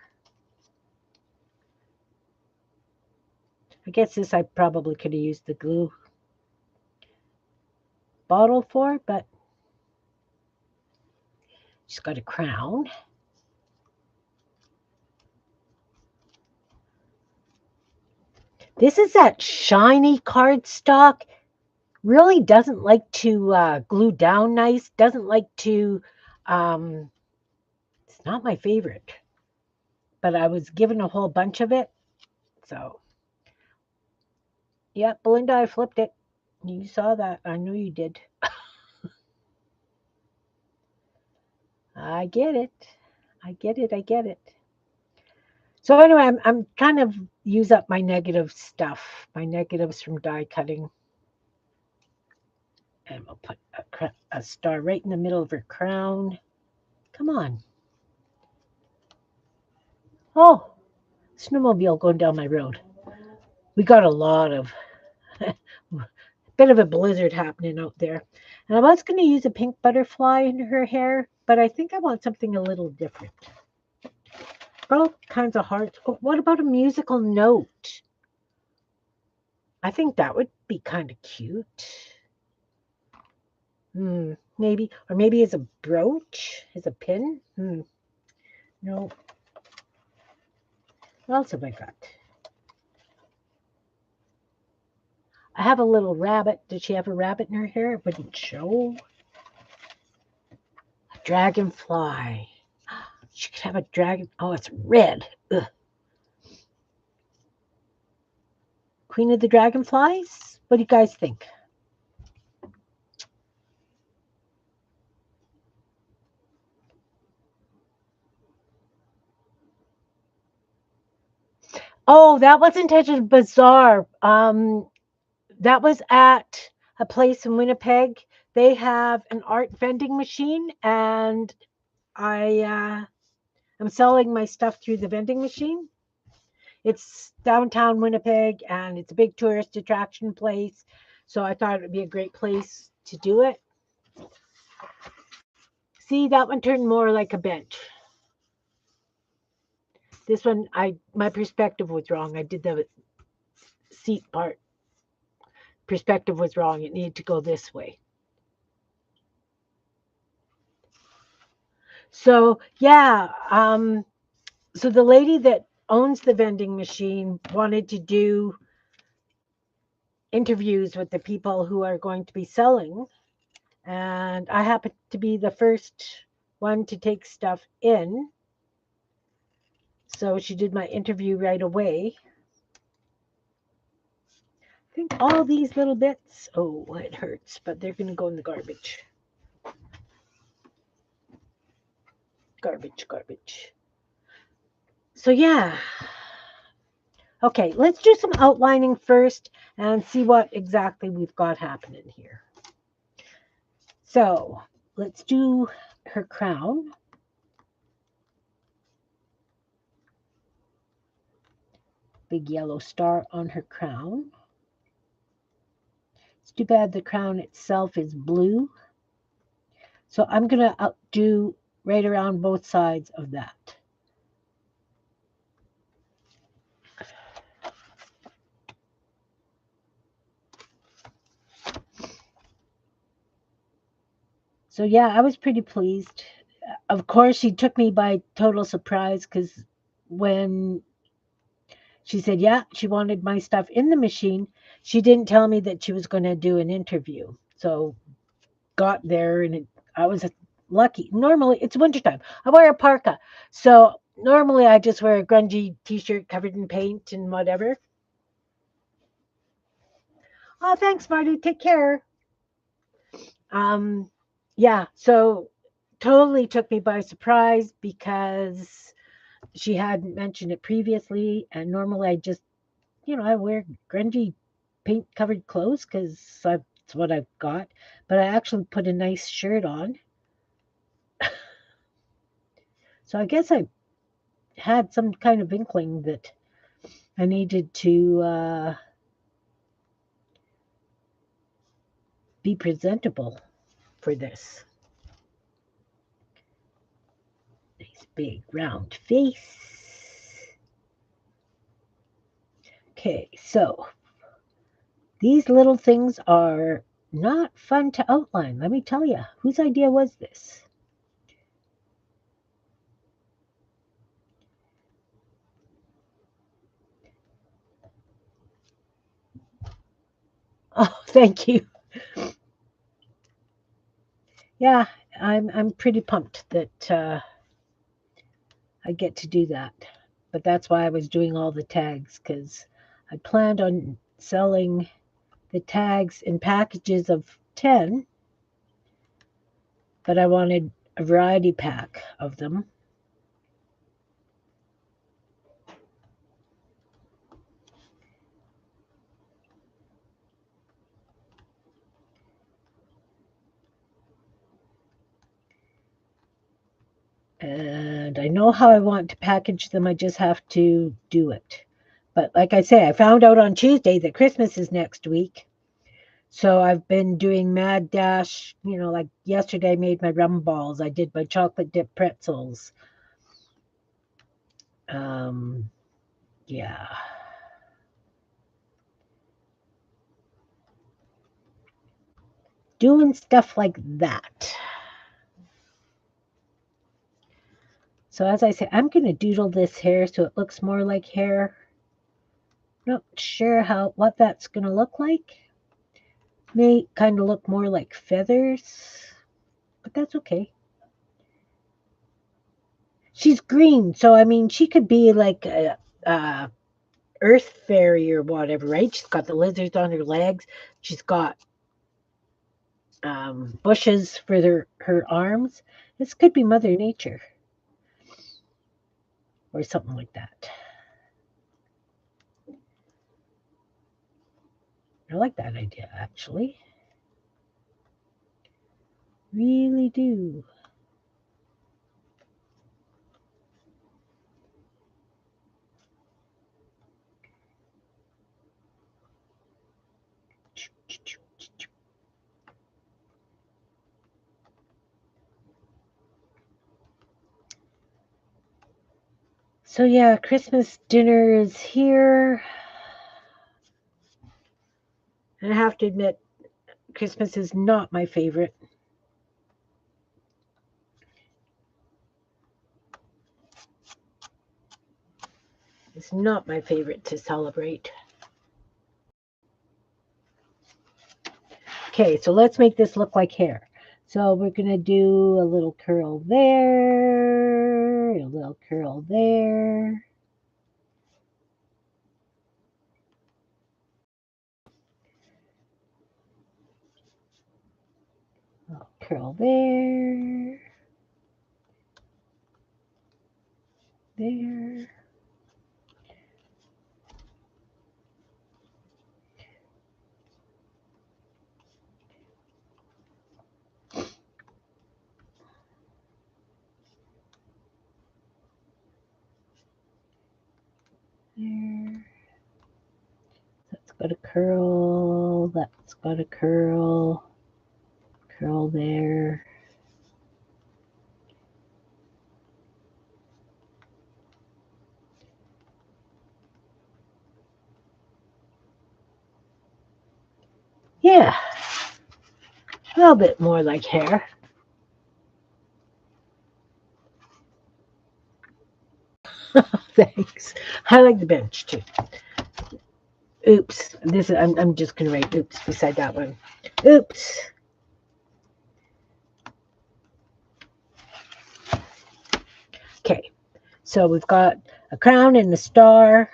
I guess this I probably could have used the glue bottle for, but she's got a crown. This is that shiny cardstock. Really doesn't like to glue down nice. Doesn't like to. It's not my favorite, but I was given a whole bunch of it. So, yeah, Belinda, I flipped it. You saw that. I know you did. I get it. I get it. I get it. So anyway, I'm kind of use up my negative stuff, my negatives from die cutting. And we'll put a star right in the middle of her crown. Come on. Oh, snowmobile going down my road. We got a lot of, bit of a blizzard happening out there. And I was going to use a pink butterfly in her hair, but I think I want something a little different. All kinds of hearts. Oh, what about a musical note? I think that would be kind of cute. Maybe, or maybe as a brooch, as a pin. No. What else have I got? I have a little rabbit. Did she have a rabbit in her hair? It wouldn't show. A dragonfly. She could have a dragon. Oh, it's red. Ugh. Queen of the Dragonflies? What do you guys think? Oh, that was Enchanted Bazaar. That was at a place in Winnipeg. They have an art vending machine, and I'm selling my stuff through the vending machine. It's downtown Winnipeg, and it's a big tourist attraction place. So I thought it would be a great place to do it. See, that one turned more like a bench. This one, my perspective was wrong. I did the seat part. Perspective was wrong. It needed to go this way. So yeah, so the lady that owns the vending machine wanted to do interviews with the people who are going to be selling, and I happened to be the first one to take stuff in. So she did my interview right away. I think all these little bits, oh, it hurts, but they're going to go in the garbage. Garbage, garbage. So, yeah. Okay, let's do some outlining first and see what exactly we've got happening here. So, let's do her crown. Big yellow star on her crown. It's too bad the crown itself is blue. So I'm going to do right around both sides of that. So yeah, I was pretty pleased. Of course, she took me by total surprise because when she said, yeah, she wanted my stuff in the machine, she didn't tell me that she was going to do an interview. So got there and I was lucky. Normally, it's wintertime. I wear a parka. So normally I just wear a grungy t-shirt covered in paint and whatever. Oh, thanks, Marty. Take care. Um, yeah, so totally took me by surprise because she hadn't mentioned it previously. And normally I just, I wear grungy paint covered clothes because that's what I've got. But I actually put a nice shirt on. So I guess I had some kind of inkling that I needed to be presentable for this. Nice big round face. Okay, so these little things are not fun to outline, let me tell you. Whose idea was this? Oh, thank you. Yeah, I'm pretty pumped that I get to do that. But that's why I was doing all the tags because I planned on selling the tags in packages of 10, but I wanted a variety pack of them. And I know how I want to package them. I just have to do it. But like I say, I found out on Tuesday that Christmas is next week. So I've been doing mad dash, like yesterday I made my rum balls. I did my chocolate dip pretzels. Um, yeah. Doing stuff like that. So as I say, I'm going to doodle this hair so it looks more like hair. Not sure what that's going to look like. May kind of look more like feathers, but that's okay. She's green, so I mean, she could be like a earth fairy or whatever, right? She's got the lizards on her legs. She's got bushes for her arms. This could be Mother Nature or something like that. I like that idea, actually. Really do. So yeah, Christmas dinner is here. And I have to admit, Christmas is not my favorite. It's not my favorite to celebrate. Okay, so let's make this look like hair. So we're going to do a little curl there, a little curl there. A little curl there, there. There. That's got a curl. That's got a curl. Curl there. Yeah, a little bit more like hair. Thanks. I like the bench too. Oops. This is, I'm just gonna write oops beside that one. Oops. Okay. So we've got a crown and a star.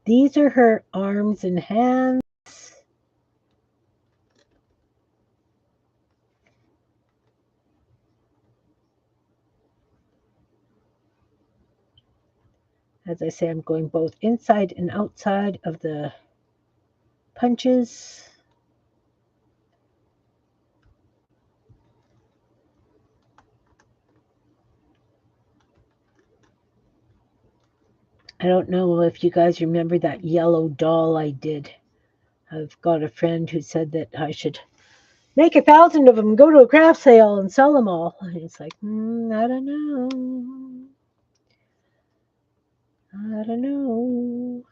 These are her arms and hands. As I say, I'm going both inside and outside of the punches. I don't know if you guys remember that yellow doll I did. I've got a friend who said that I should make 1,000 of them, go to a craft sale and sell them all. And it's like, I don't know. I don't know.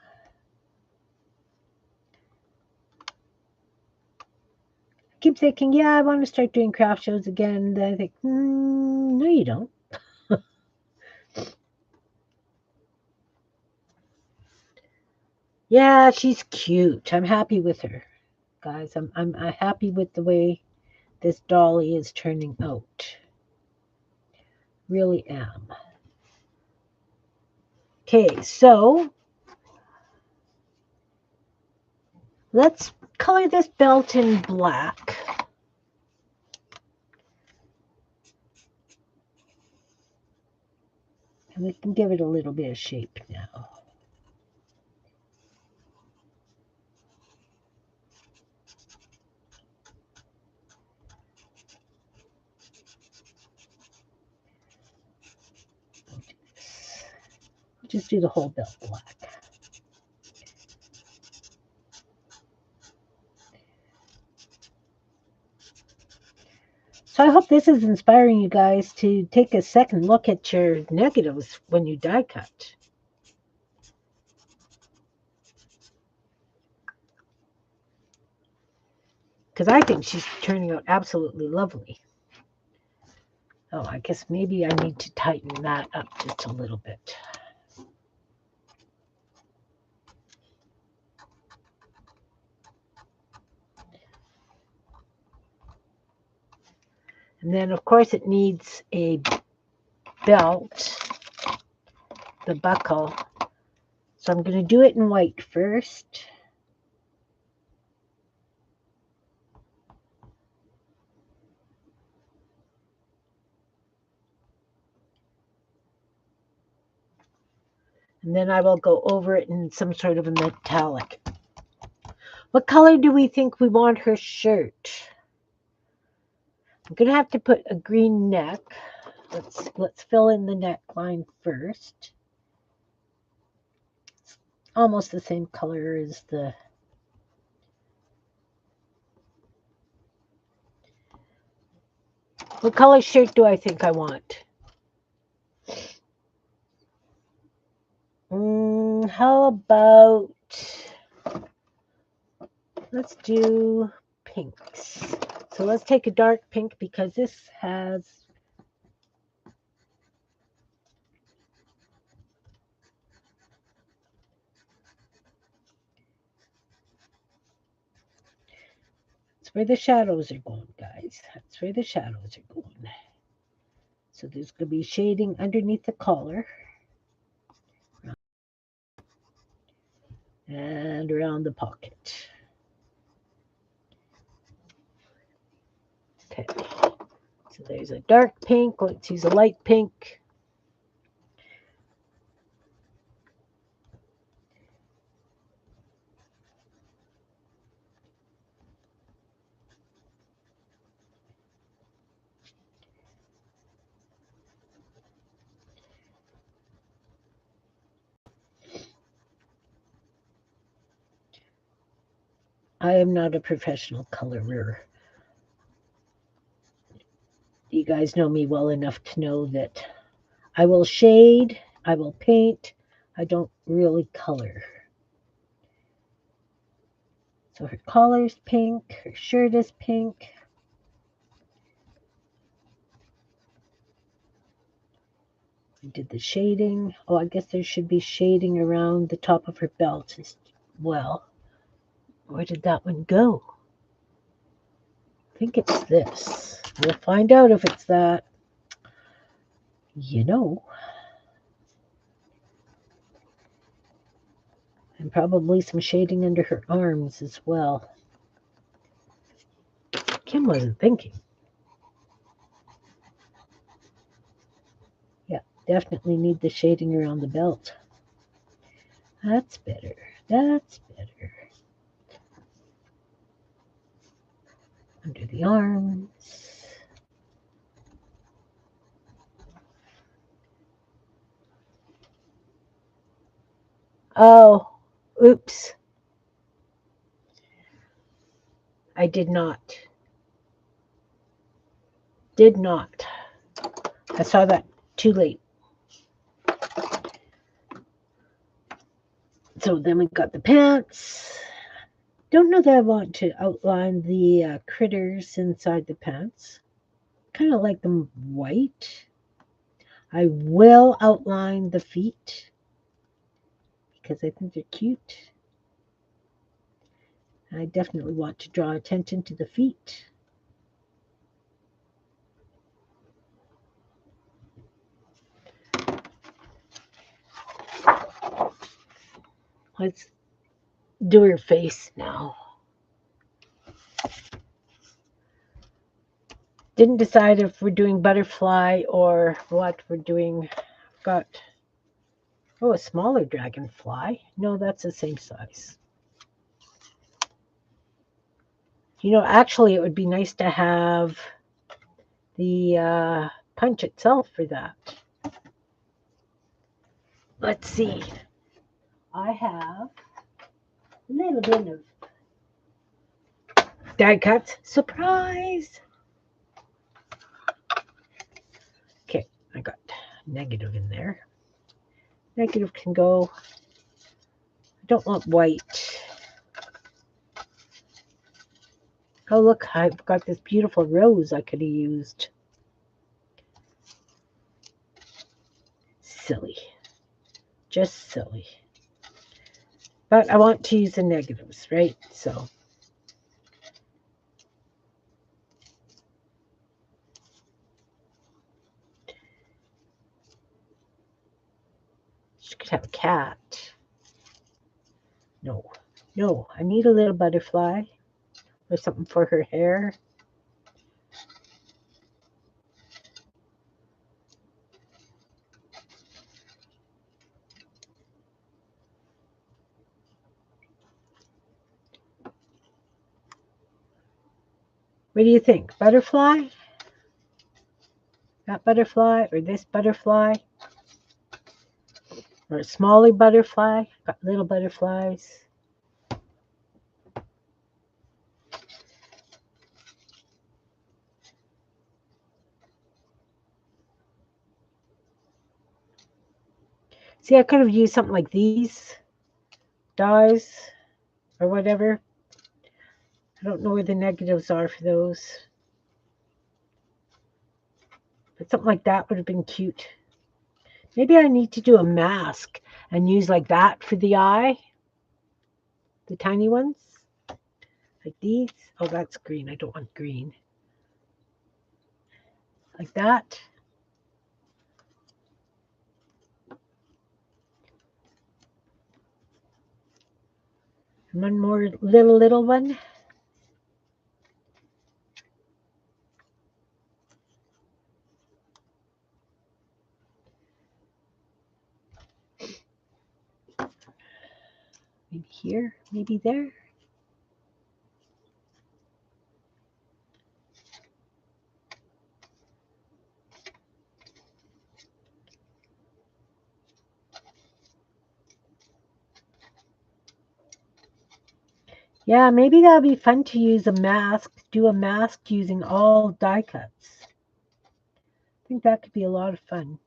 I keep thinking, yeah, I want to start doing craft shows again. Then I think, no, you don't. Yeah, she's cute. I'm happy with her, guys. I'm happy with the way this dolly is turning out. Really am. Okay, so let's color this belt in black. And we can give it a little bit of shape now. Just do the whole belt black. So I hope this is inspiring you guys to take a second look at your negatives when you die cut. Because I think she's turning out absolutely lovely. Oh, I guess maybe I need to tighten that up just a little bit. And then, of course, it needs a belt, the buckle. So I'm going to do it in white first. And then I will go over it in some sort of a metallic. What color do we think we want her shirt? I'm going to have to put a green neck. Let's fill in the neckline first. It's almost the same color as the... What color shirt do I think I want? How about... Let's do pinks. So let's take a dark pink because this has... That's where the shadows are going, guys. That's where the shadows are going. So there's going to be shading underneath the collar. And around the pocket. Okay. So there's a dark pink. Let's use a light pink. I am not a professional colorer. You guys know me well enough to know that I will shade, I will paint, I don't really color. So her collar's pink, her shirt is pink. I did the shading. Oh, I guess there should be shading around the top of her belt as well. Where did that one go? I think it's this. We'll find out if it's that. You know. And probably some shading under her arms as well. Kim wasn't thinking. Yeah, definitely need the shading around the belt. That's better. That's better. Under the arms. Oh, oops. I did not. Did not. I saw that too late. So then we got the pants. Don't know that I want to outline the critters inside the pants. Kind of like them white. I will outline the feet because I think they're cute. I definitely want to draw attention to the feet. Let's do her face now. Didn't decide if we're doing butterfly or what we're doing. Got, oh, a smaller dragonfly. No, that's the same size. You know, actually, it would be nice to have the punch itself for that. Let's see. I have a little bit of die cuts. Surprise! Okay, I got negative in there. Negative can go. I don't want white. Oh, look, I've got this beautiful rose I could have used. Silly. Just silly. But I want to use the negatives, right? So. She could have a cat. No. No, I need a little butterfly or something for her hair. What do you think? Butterfly? That butterfly or this butterfly? Or a smaller butterfly? Got little butterflies. See, I could have used something like these dies or whatever. I don't know where the negatives are for those. But something like that would have been cute. Maybe I need to do a mask and use like that for the eye. The tiny ones. Like these. Oh, that's green. I don't want green. Like that. And one more little one. Maybe here, maybe there. Yeah, maybe that'd be fun to use a mask, do a mask using all die cuts. I think that could be a lot of fun.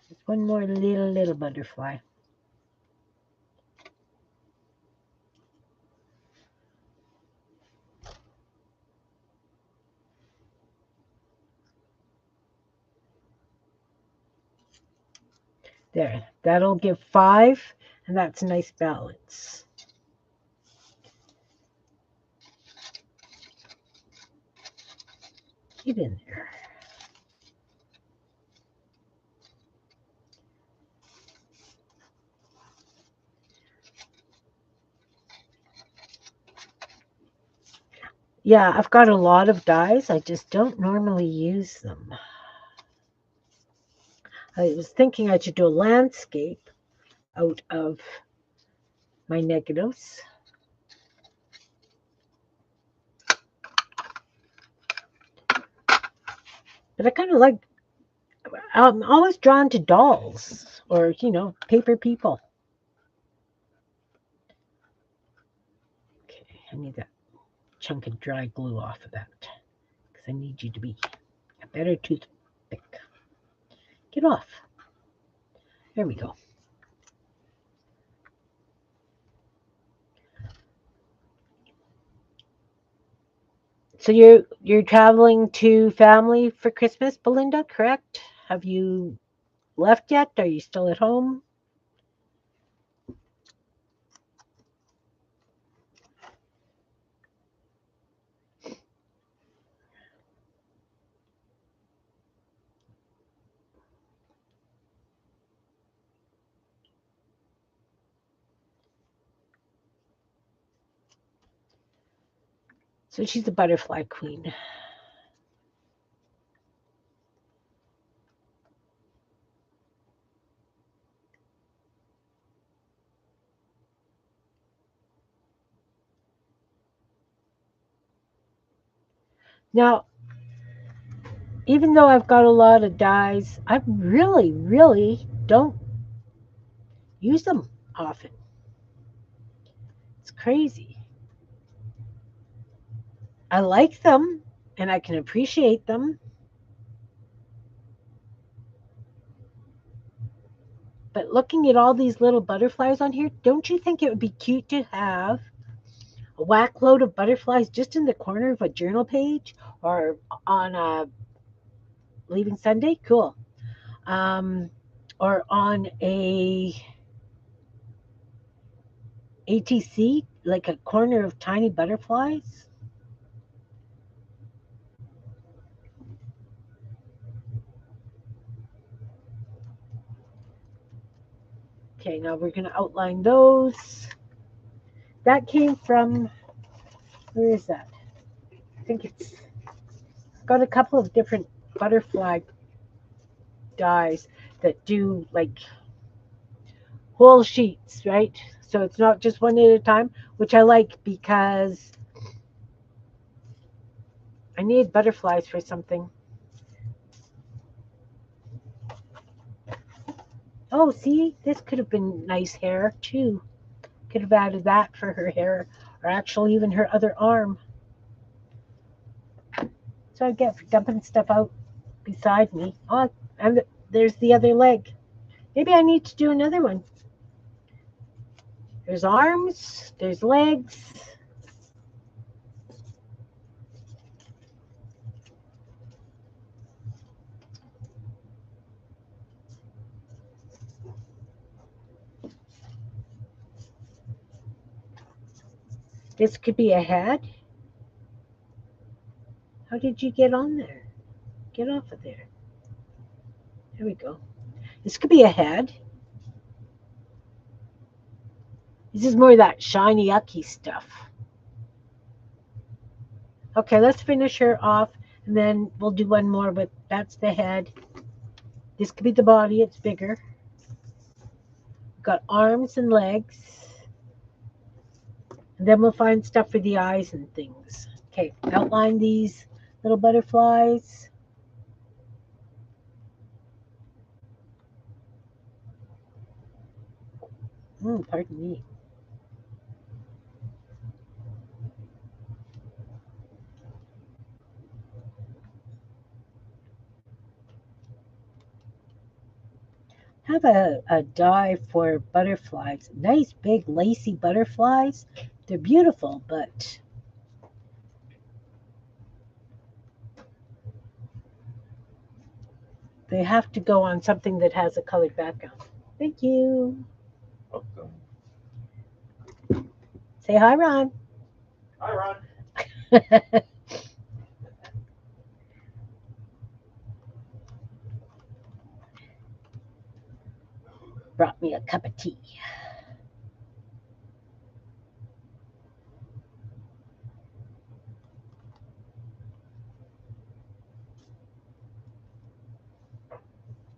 Just one more little butterfly. There, that'll give 5, and that's a nice balance. Get in there. Yeah, I've got a lot of dies. I just don't normally use them. I was thinking I should do a landscape out of my negatives. But I kind of like, I'm always drawn to dolls or, paper people. Okay, I need that chunk of dry glue off of that because I need you to be a better toothpick. Get off. There we go. So you're traveling to family for Christmas, Belinda, correct? Have you left yet? Are you still at home? So she's a butterfly queen. Now, even though I've got a lot of dies, I really don't use them often. It's crazy. I like them and I can appreciate them, but looking at all these little butterflies on here, don't you think it would be cute to have a whack load of butterflies just in the corner of a journal page or on a leaving Sunday? Cool. Um, or on a ATC, like a corner of tiny butterflies. Okay, now we're going to outline those. That came from, where is that? I think it's got a couple of different butterfly dies that do like whole sheets, right? So it's not just one at a time, which I like because I need butterflies for something. Oh, see, this could have been nice hair too. Could have added that for her hair, or actually even her other arm. So I get for dumping stuff out beside me. Oh, and there's the other leg. Maybe I need to do another one. There's arms, there's legs. This could be a head. How did you get on there? Get off of there. There we go. This could be a head. This is more of that shiny, yucky stuff. Okay, let's finish her off, and then we'll do one more, but that's the head. This could be the body. It's bigger. We've got arms and legs. And then we'll find stuff for the eyes and things. Okay, outline these little butterflies. Pardon me. Have a die for butterflies. Nice big lacy butterflies. They're beautiful, but they have to go on something that has a colored background. Thank you. Welcome. Say hi, Ron. Hi, Ron. Brought me a cup of tea.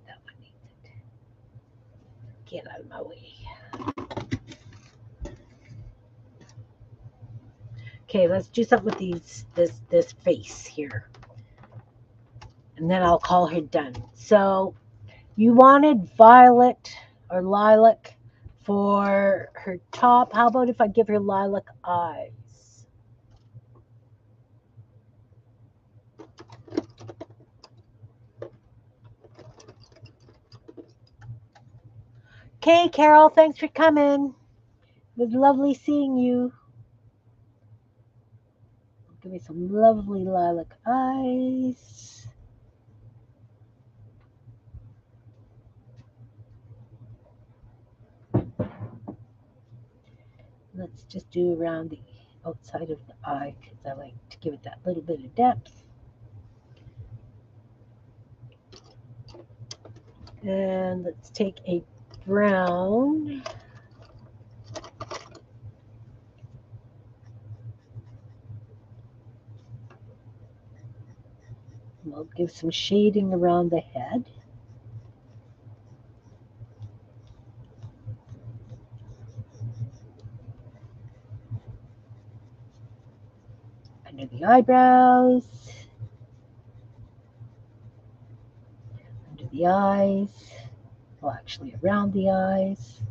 That one needs it. Get out of my way. Okay, let's do something with this face here. And then I'll call her done. So you wanted violet or lilac for her top. How about if I give her lilac eyes? Okay, Carol, thanks for coming. It was lovely seeing you. Give me some lovely lilac eyes. Let's just do around the outside of the eye because I like to give it that little bit of depth. And let's take a brown. We'll give some shading around the head. Under the eyebrows. Under the eyes. Well, actually, around the eyes.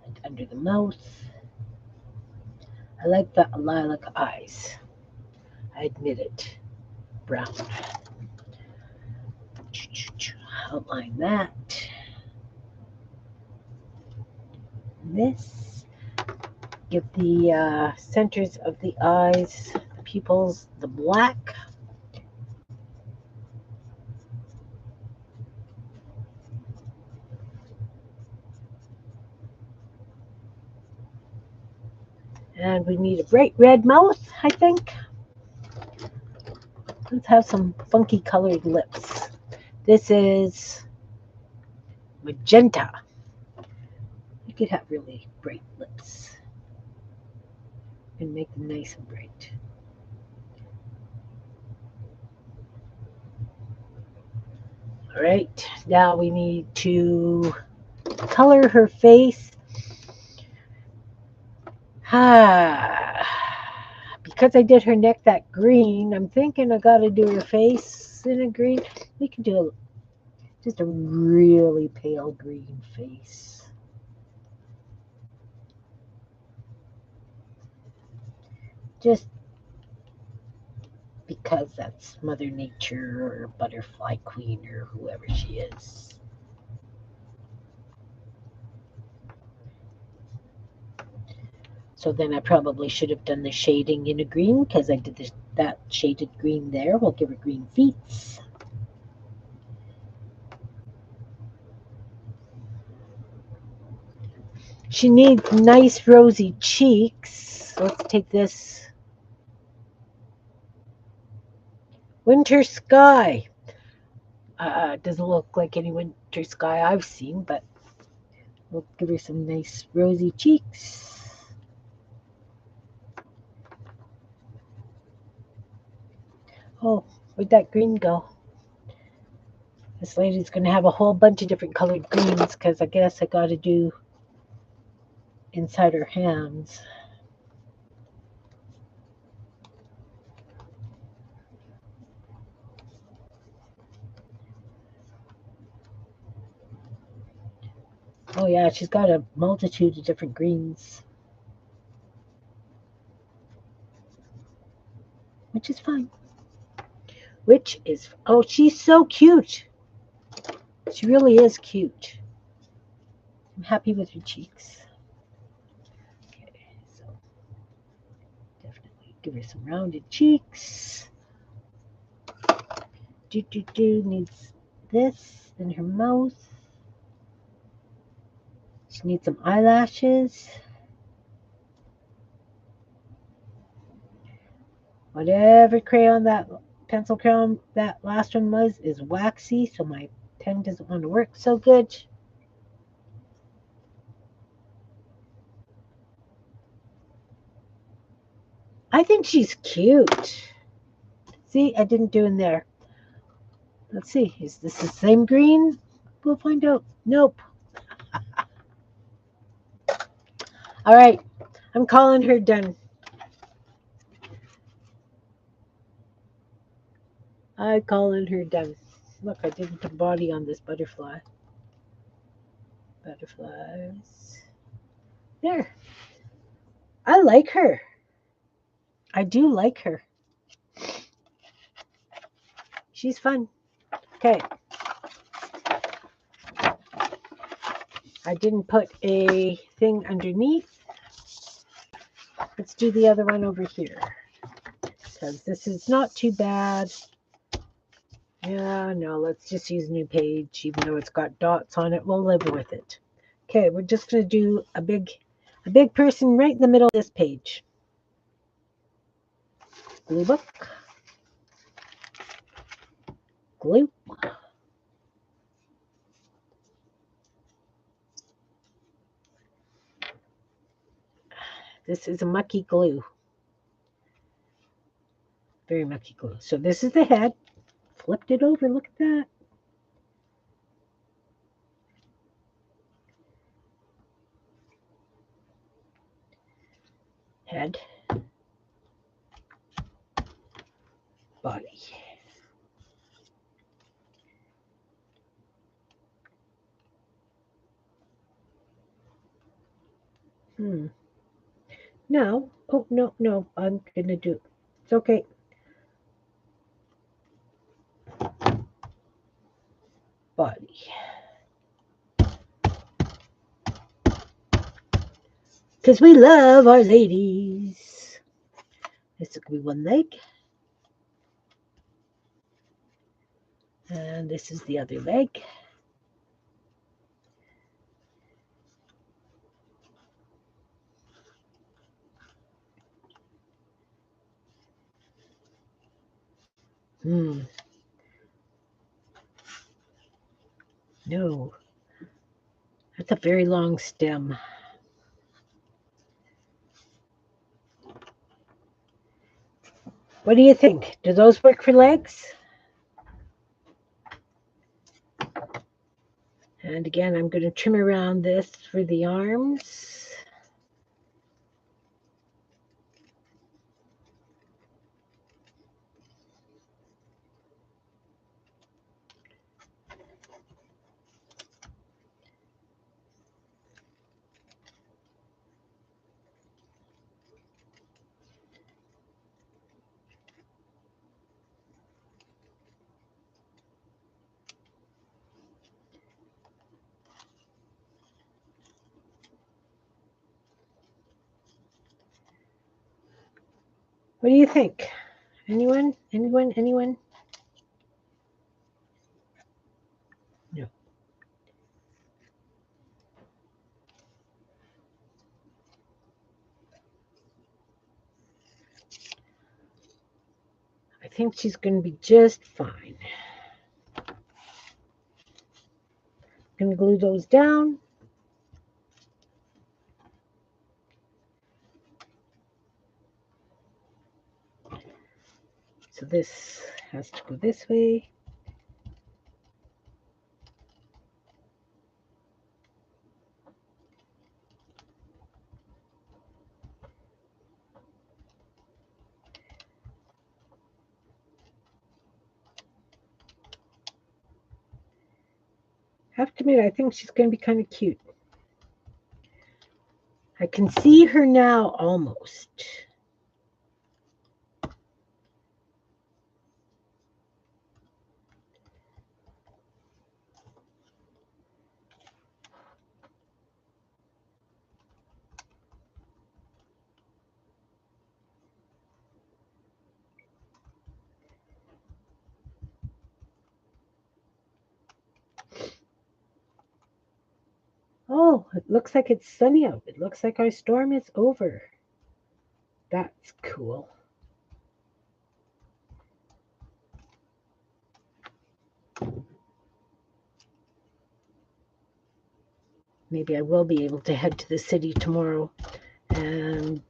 And under the mouth. I like the lilac eyes. I admit it. Brown. Outline that. This. Give the centers of the eyes, the pupils, the black. And we need a bright red mouth, I think. Let's have some funky colored lips. This is magenta. You could have really bright lips and make them nice and bright. All right, now we need to color her face. Because I did her neck that green, I'm thinking I got to do her face in a green. We could do just a really pale green face. Just because that's Mother Nature or Butterfly Queen or whoever she is. So then I probably should have done the shading in a green because I did that shaded green there. We'll give her green feet. She needs nice rosy cheeks. Let's take this. Winter sky. Doesn't look like any winter sky I've seen, but we'll give her some nice rosy cheeks. Oh, where'd that green go? This lady's going to have a whole bunch of different colored greens because I guess I got to do inside her hands. Oh yeah, she's got a multitude of different greens, which is fine. Oh, she's so cute. She really is cute. I'm happy with her cheeks. Okay, so definitely give her some rounded cheeks. Needs this in her mouth. She needs some eyelashes. Whatever pencil crayon that last one was is waxy, so my pen doesn't want to work so good. I think she's cute. See, I didn't do in there. Let's see, is this the same green? We'll find out. Nope. All right, I'm calling her done. I'm calling her done. Look, I didn't put body on this butterfly. Butterflies. There. I like her. I do like her. She's fun. Okay. I didn't put a thing underneath. Let's do the other one over here. Because this is not too bad. Yeah, no, let's just use new page. Even though it's got dots on it, we'll live with it. Okay, we're just going to do a big person right in the middle of this page. Glue book. Glue. This is a mucky glue. Very mucky glue. So this is the head. Flipped it over. Look at that. Head. Body. No. Oh, no. I'm going to do. It's okay. Body. Because we love our ladies. This is going to be one leg. And this is the other leg. No. That's a very long stem. What do you think? Do those work for legs? And again, I'm going to trim around this for the arms. What do you think? Anyone? No. I think she's going to be just fine. Going to glue those down. So this has to go this way. I have to admit, I think she's going to be kind of cute. I can see her now almost. Oh, it looks like it's sunny out. It looks like our storm is over. That's cool. Maybe I will be able to head to the city tomorrow and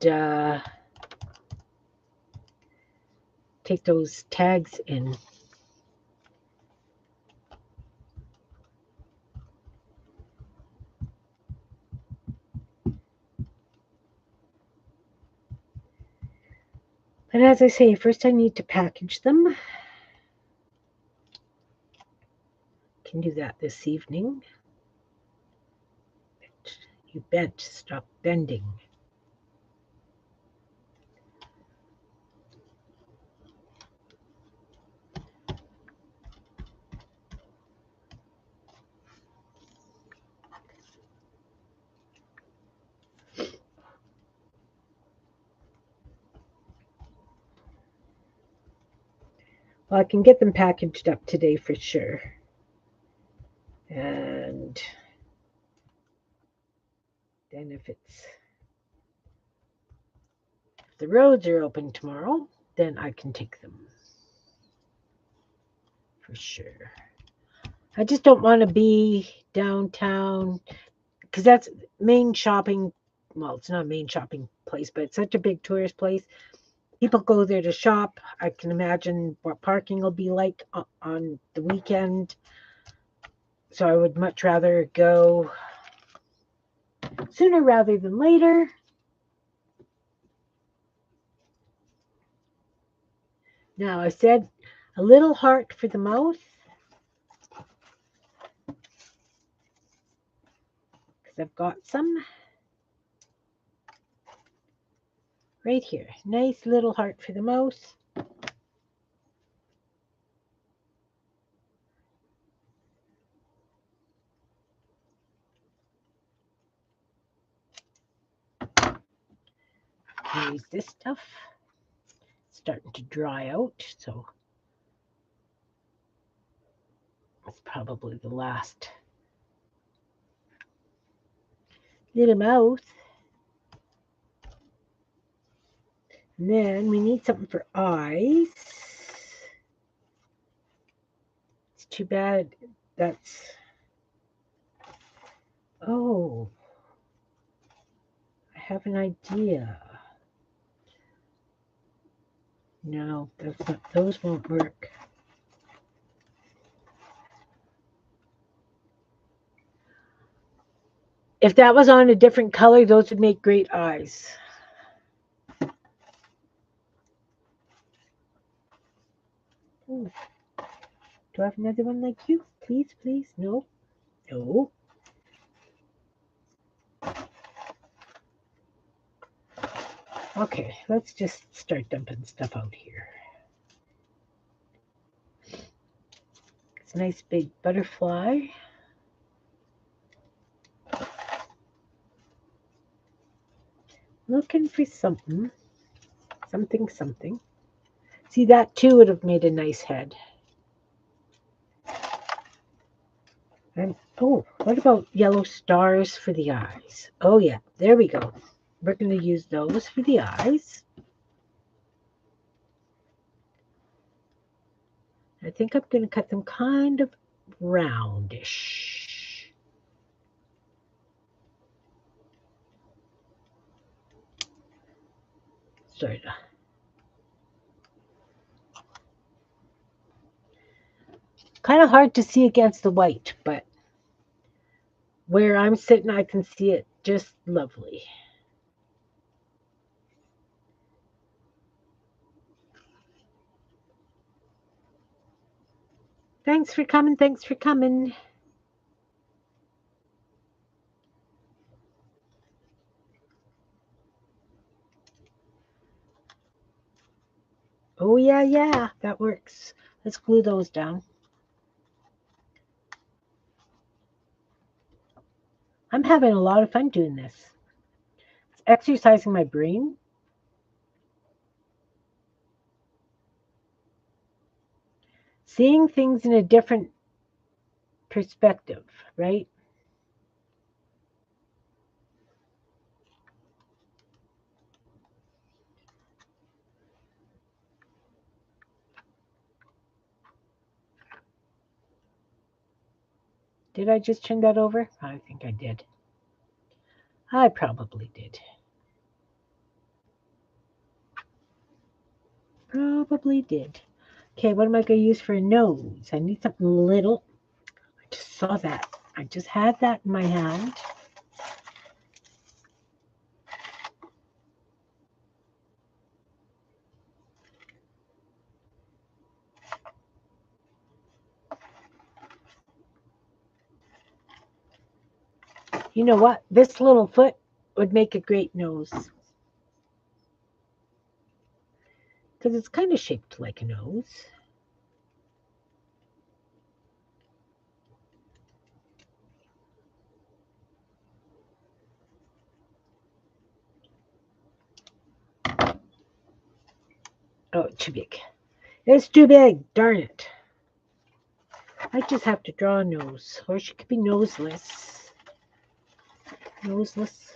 take those tags in. But as I say, first I need to package them. Can do that this evening. You bent. Stop bending. Well, I can get them packaged up today for sure. And then if the roads are open tomorrow, then I can take them for sure. I just don't want to be downtown because that's main shopping. Well, it's not a main shopping place, but it's such a big tourist place. People go there to shop. I can imagine what parking will be like on the weekend. So I would much rather go sooner rather than later. Now, I said a little heart for the mouth because I've got some right here. Nice little heart for the mouth. Use this stuff. It's starting to dry out, so it's probably the last little mouth. And then we need something for eyes. It's too bad that's... Oh, I have an idea. No, that's not, those won't work. If that was on a different color, those would make great eyes. Ooh. Do I have another one like you? Please, please. No. No. Okay, let's just start dumping stuff out here. It's a nice big butterfly. Looking for something. Something. See, that too would have made a nice head. And oh, what about yellow stars for the eyes? Oh yeah, there we go. We're going to use those for the eyes. I think I'm going to cut them kind of roundish. Sort of. Kind of hard to see against the white, but where I'm sitting, I can see it just lovely. Thanks for coming. Thanks for coming. Oh, yeah, yeah. That works. Let's glue those down. I'm having a lot of fun doing this. It's exercising my brain. Seeing things in a different perspective, right? Did I just turn that over? I think I did. I probably did. Probably did. Okay, what am I going to use for a nose? I need something little. I just saw that. I just had that in my hand. You know what? This little foot would make a great nose. Because it's kind of shaped like a nose. Oh, too big. It's too big. Darn it. I just have to draw a nose. Or she could be noseless. Noseless.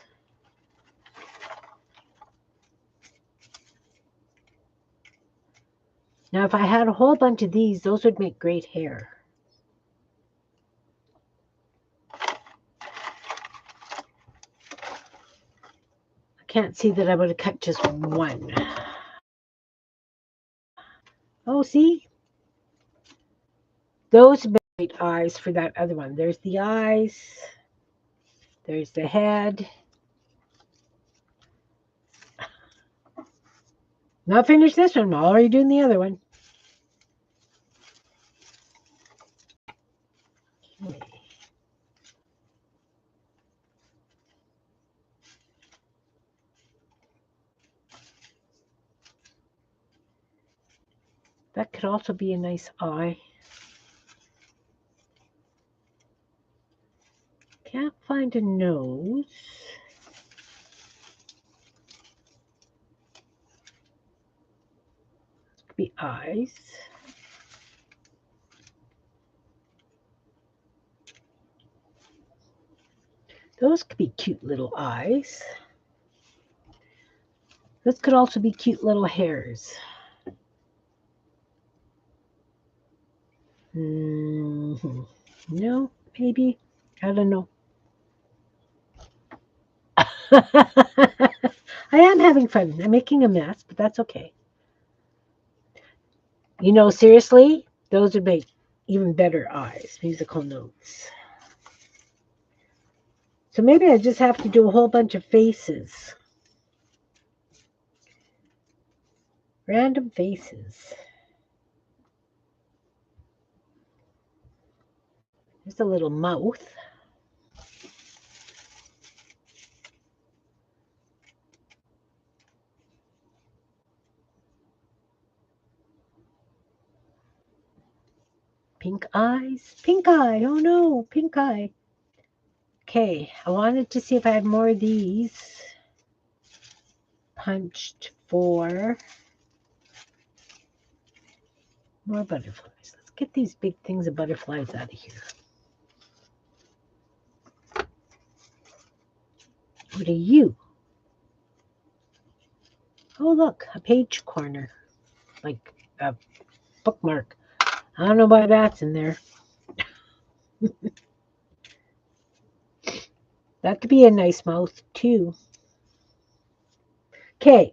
Now, if I had a whole bunch of these, those would make great hair. I can't see that I would have cut just one. Oh, see? Those would be great eyes for that other one. There's the eyes. There's the head. Not finished this one. I'm already doing the other one. Okay. That could also be a nice eye. Can't find a nose. This could be eyes. Those could be cute little eyes. This could also be cute little hairs. Mm-hmm. No, maybe. I don't know. I am having fun. I'm making a mess, but that's okay. You know, seriously, those would make even better eyes, musical notes. So maybe I just have to do a whole bunch of faces. Random faces. There's a little mouth. Pink eyes. Pink eye. Oh no, pink eye. Okay, I wanted to see if I had more of these. Punched for more butterflies. Let's get these big things of butterflies out of here. What are you? Oh, look, a page corner, like a bookmark. I don't know why that's in there. That could be a nice mouth too. Okay,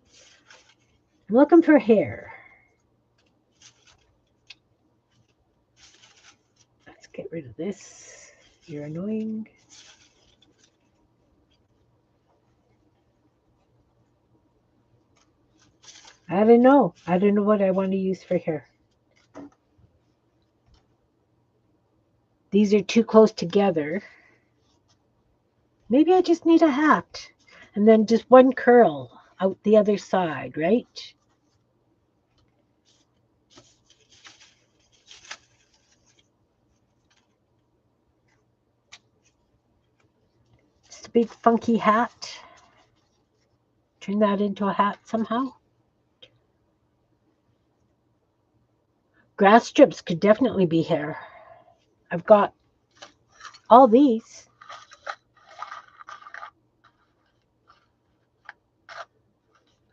I'm looking for hair. Let's get rid of this. You're annoying. I don't know. I don't know what I want to use for hair. These are too close together. Maybe I just need a hat. And then just one curl out the other side, right? Just a big funky hat. Turn that into a hat somehow. Grass strips could definitely be hair. I've got all these.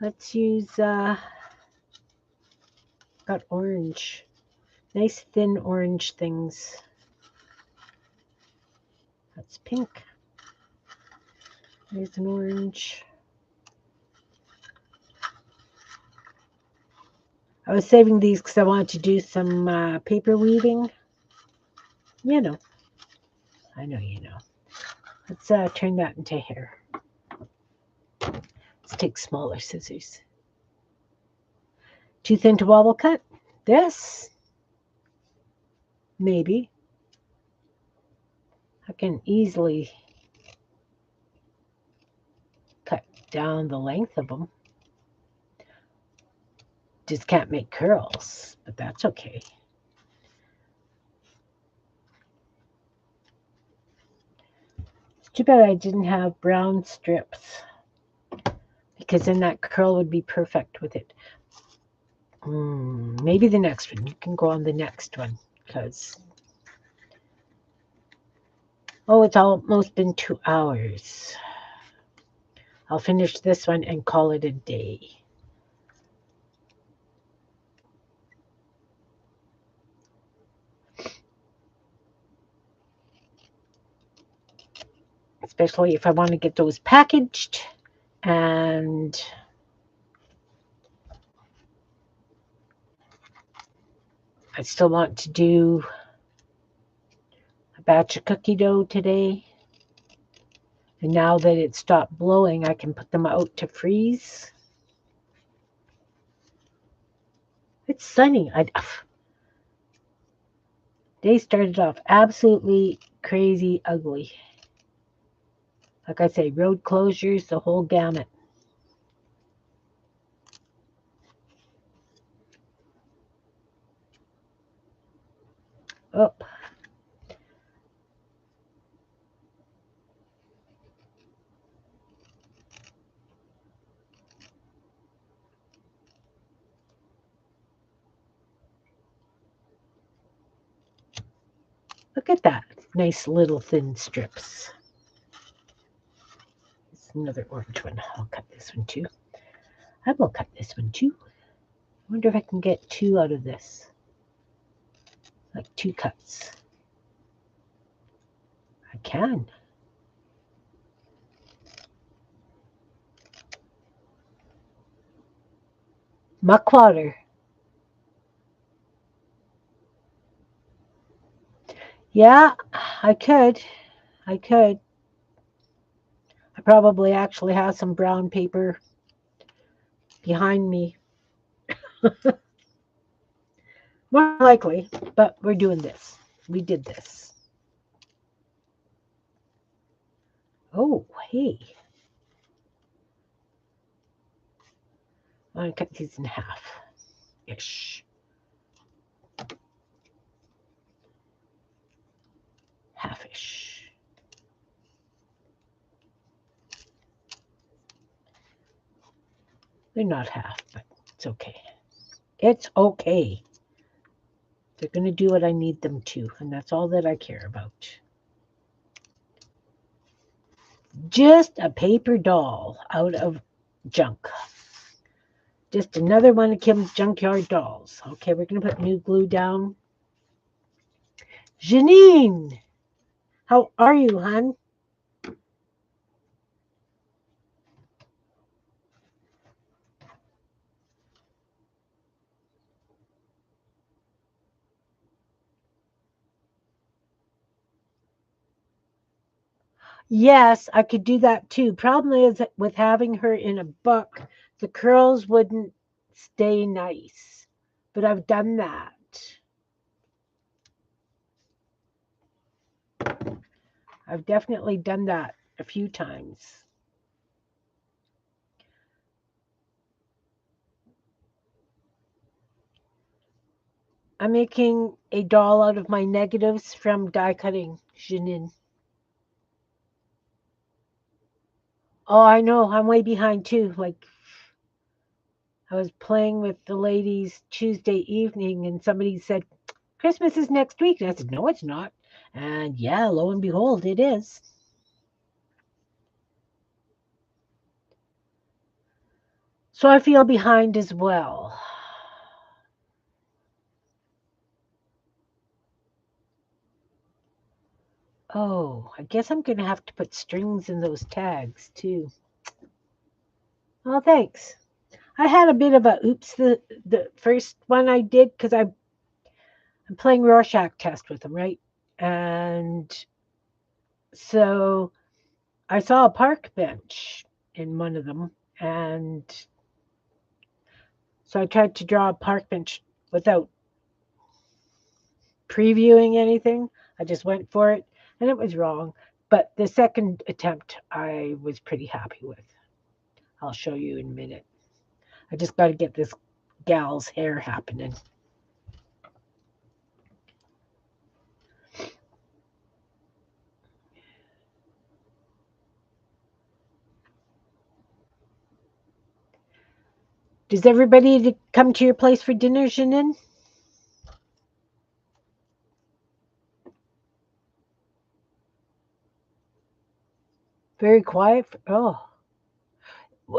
Let's use, got orange. Nice thin orange things. That's pink. There's an orange. I was saving these because I wanted to do some paper weaving. You know, I know you know. Let's turn that into hair. Let's take smaller scissors. Too thin to wobble cut? This? Maybe. I can easily cut down the length of them. Just can't make curls, but that's okay. It's too bad I didn't have brown strips because then that curl would be perfect with it. Maybe the next one. You can go on the next one because, oh, it's almost been 2 hours. I'll finish this one and call it a day. Especially if I want to get those packaged and I still want to do a batch of cookie dough today. And now that it stopped blowing, I can put them out to freeze. It's sunny. Day started off absolutely crazy ugly. Like I say, road closures, the whole gamut. Oh, look at that. Nice little thin strips. It's another orange one. I'll cut this one too. I will cut this one too. I wonder if I can get two out of this. Like 2 cuts. I can. Muck water. Yeah, I could. I could. I probably actually have some brown paper behind me. More likely, but we're doing this. We did this. Oh, hey. I'm going to cut these in half-ish. Half-ish. They're not half, but it's okay. It's okay. They're going to do what I need them to, and that's all that I care about. Just a paper doll out of junk. Just another one of Kim's junkyard dolls. Okay, we're going to put new glue down. Janine, how are you, hon? Yes, I could do that too. Problem is that with having her in a book, the curls wouldn't stay nice. But I've done that. I've definitely done that a few times. I'm making a doll out of my negatives from die cutting, Janine. Oh, I know. I'm way behind too. Like, I was playing with the ladies Tuesday evening, and somebody said, Christmas is next week. And I said, no, it's not. And yeah, lo and behold, it is. So I feel behind as well. Oh, I guess I'm going to have to put strings in those tags too. Oh, thanks. I had a bit of a oops the first one I did because I'm playing Rorschach test with them, right? And so I saw a park bench in one of them, and so I tried to draw a park bench without previewing anything. I just went for it, and it was wrong. But the second attempt, I was pretty happy with. I'll show you in a minute. I just got to get this gal's hair happening. Does everybody come to your place for dinner, Janine? Very quiet. Oh,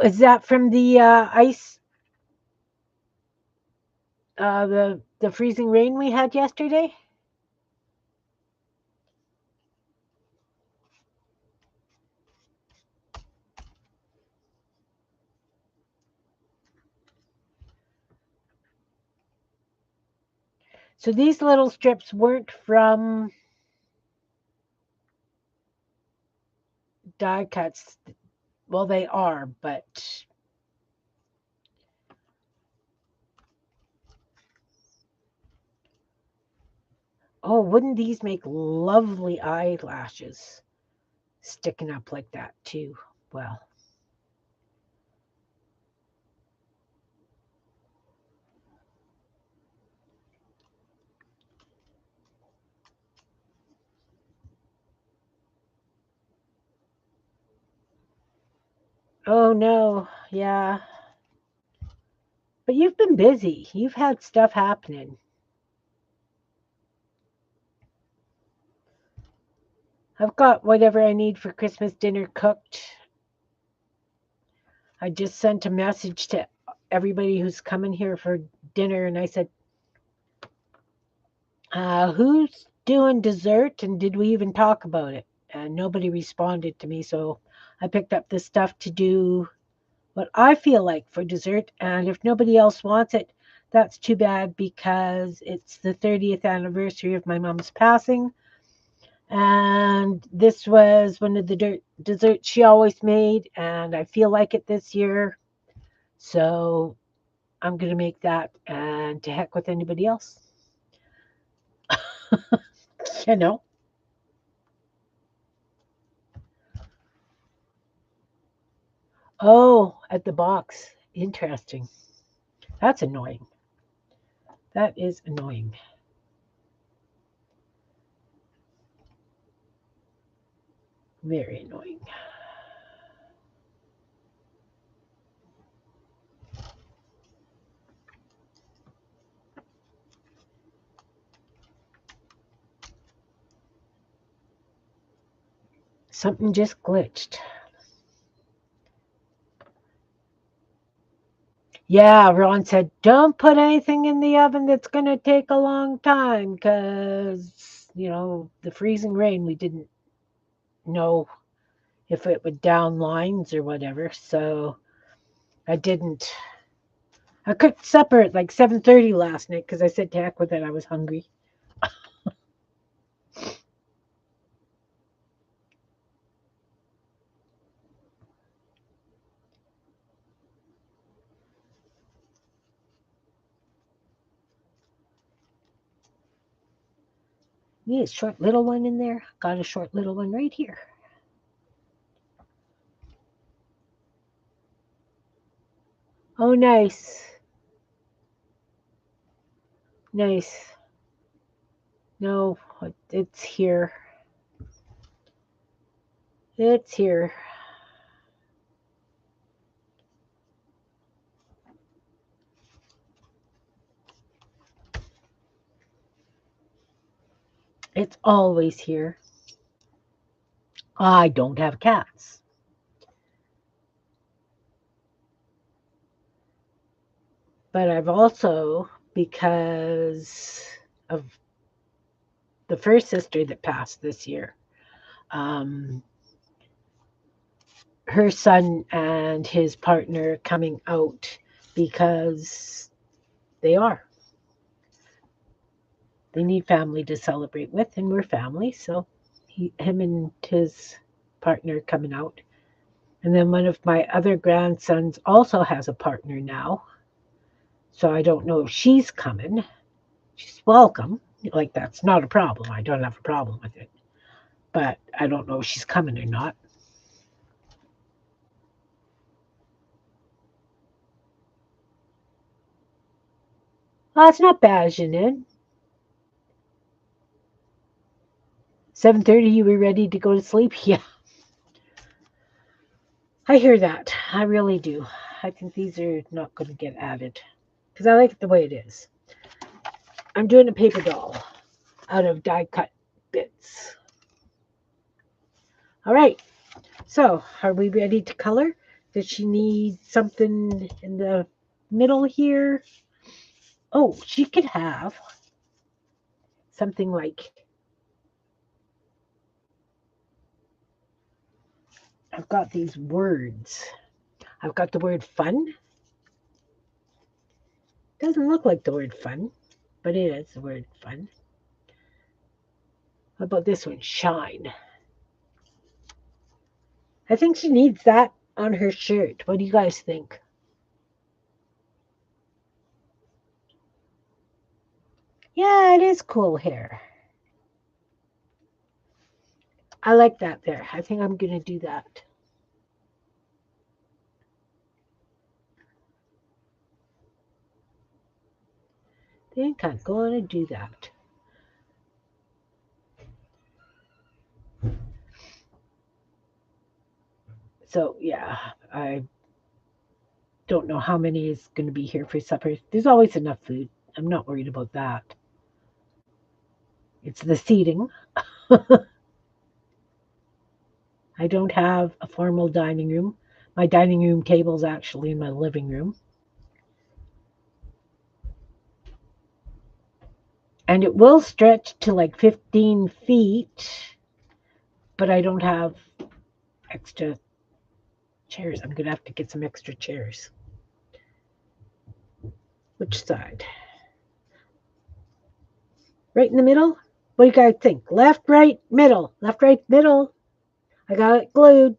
is that from the ice? The freezing rain we had yesterday? So these little strips weren't from die cuts. Well, they are, but oh, wouldn't these make lovely eyelashes sticking up like that too? Well, oh no, yeah. But you've been busy. You've had stuff happening. I've got whatever I need for Christmas dinner cooked. I just sent a message to everybody who's coming here for dinner, and I said, who's doing dessert, and did we even talk about it? And nobody responded to me, so I picked up this stuff to do what I feel like for dessert. And if nobody else wants it, that's too bad because it's the 30th anniversary of my mom's passing. And this was one of the desserts she always made, and I feel like it this year. So I'm going to make that, and to heck with anybody else. You know? Oh, at the box. Interesting. That's annoying. That is annoying. Very annoying. Something just glitched. Yeah, Ron said, don't put anything in the oven that's going to take a long time because the freezing rain, we didn't know if it would down lines or whatever. So I didn't. I cooked supper at like 7:30 last night because I said to heck with it, I was hungry. Need a short little one in there. Got a short little one right here. Oh, nice. Nice. No, it's here. It's here. It's always here. I don't have cats. But I've also, because of the first sister that passed this year, um, her son and his partner coming out because they are. They need family to celebrate with, and we're family. So him and his partner coming out. And then one of my other grandsons also has a partner now. So I don't know if she's coming. She's welcome. Like, that's not a problem. I don't have a problem with it. But I don't know if she's coming or not. Oh, it's not bad, Jeanette. 7:30, you were ready to go to sleep? Yeah, I hear that. I really do. I think these are not going to get added because I like it the way it is. I'm doing a paper doll out of die cut bits. All right. So, are we ready to color? Does she need something in the middle here? Oh, she could have something like, I've got these words. I've got the word fun. Doesn't look like the word fun, but it is the word fun. How about this one? Shine. I think she needs that on her shirt. What do you guys think? Yeah, it is cool hair. I like that there. I think I'm going to do that. I think I'm going to do that. So, yeah, I don't know how many is going to be here for supper. There's always enough food. I'm not worried about that. It's the seating. I don't have a formal dining room. My dining room table is actually in my living room. And it will stretch to like 15 feet, but I don't have extra chairs. I'm going to have to get some extra chairs. Which side? Right in the middle? What do you guys think? Left, right, middle. Left, right, middle. I got it glued.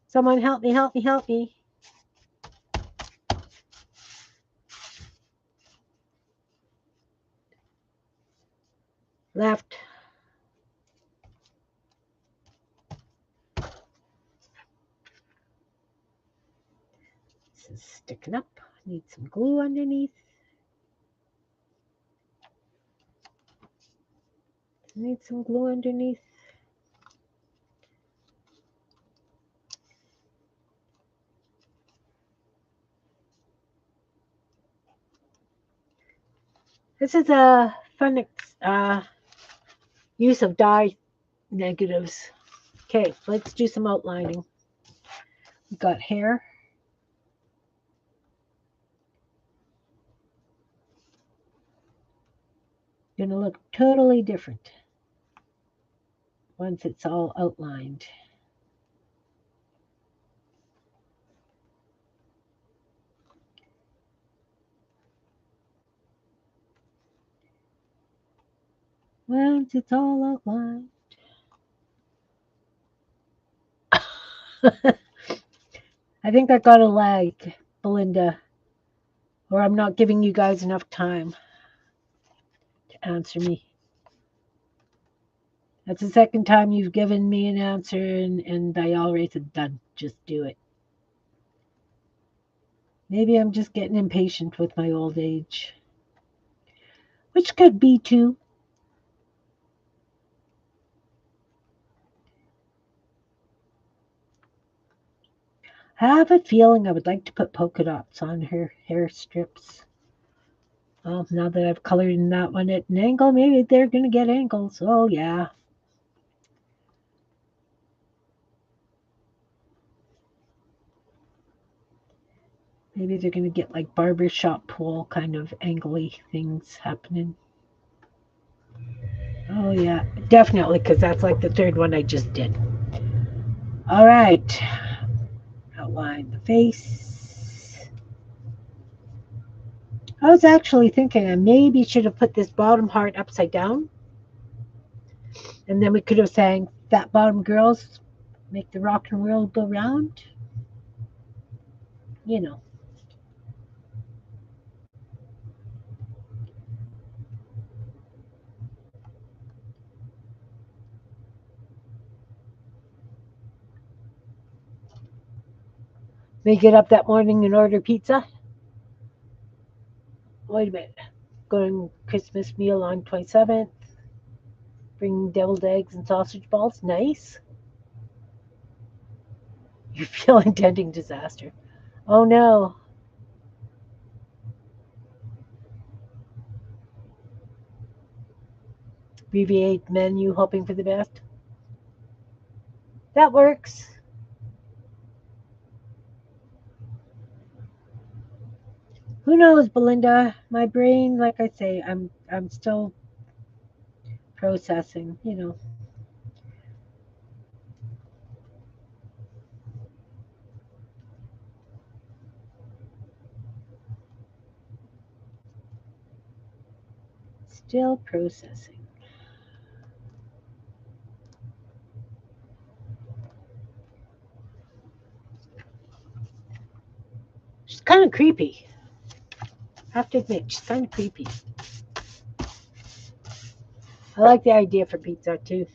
Someone help me, help me, help me. Left. This is sticking up. Need some glue underneath. Need some glue underneath. This is a fun use of dye negatives. Okay, let's do some outlining. We've got hair. going to look totally different once it's all outlined. Once it's all outlined. I think I got a lag, Belinda, or I'm not giving you guys enough time to answer me. That's the second time you've given me an answer, and I already said, done. Just do it. Maybe I'm just getting impatient with my old age, which could be too. I have a feeling I would like to put polka dots on her hair strips. Well, now that I've colored in that one at an angle, maybe they're going to get angles. Oh, yeah. Maybe they're going to get like barbershop pole kind of angly things happening. Oh, yeah. Definitely, because that's like the third one I just did. All right. Outline the face. I was actually thinking I maybe should have put this bottom heart upside down. And then we could have sang Fat Bottom Girls Make the Rock and Roll Go Round. You know. May get up that morning and order pizza. Wait a minute. Going Christmas meal on 27th. Bring deviled eggs and sausage balls. Nice. You feel intending disaster. Oh no. Abbreviate menu, hoping for the best. That works. Who knows, Belinda? My brain, like I say, I'm still processing, still processing. She's kind of creepy. I have to admit, she's kind of creepy. I like the idea for pizza too.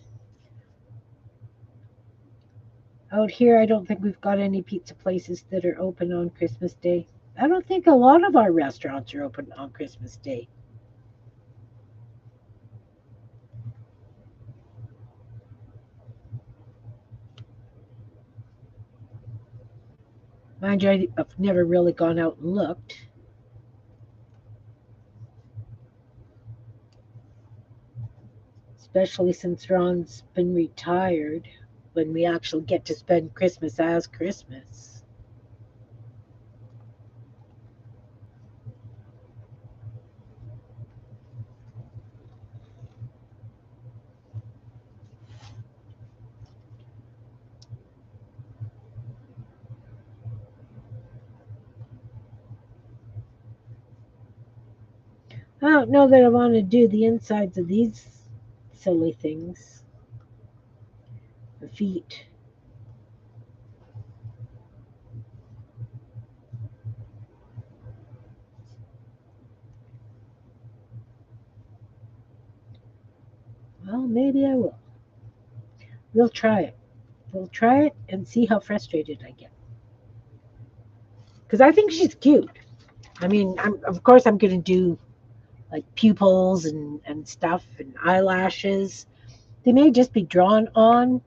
Out here, I don't think we've got any pizza places that are open on Christmas Day. I don't think a lot of our restaurants are open on Christmas Day. Mind you, I've never really gone out and looked, especially since Ron's been retired when we actually get to spend Christmas as Christmas. I don't know that I want to do the insides of these silly things. The feet. Well, maybe I will. We'll try it. We'll try it and see how frustrated I get. Because I think she's cute. I mean, of course, I'm going to do like pupils and stuff and eyelashes. They may just be drawn on.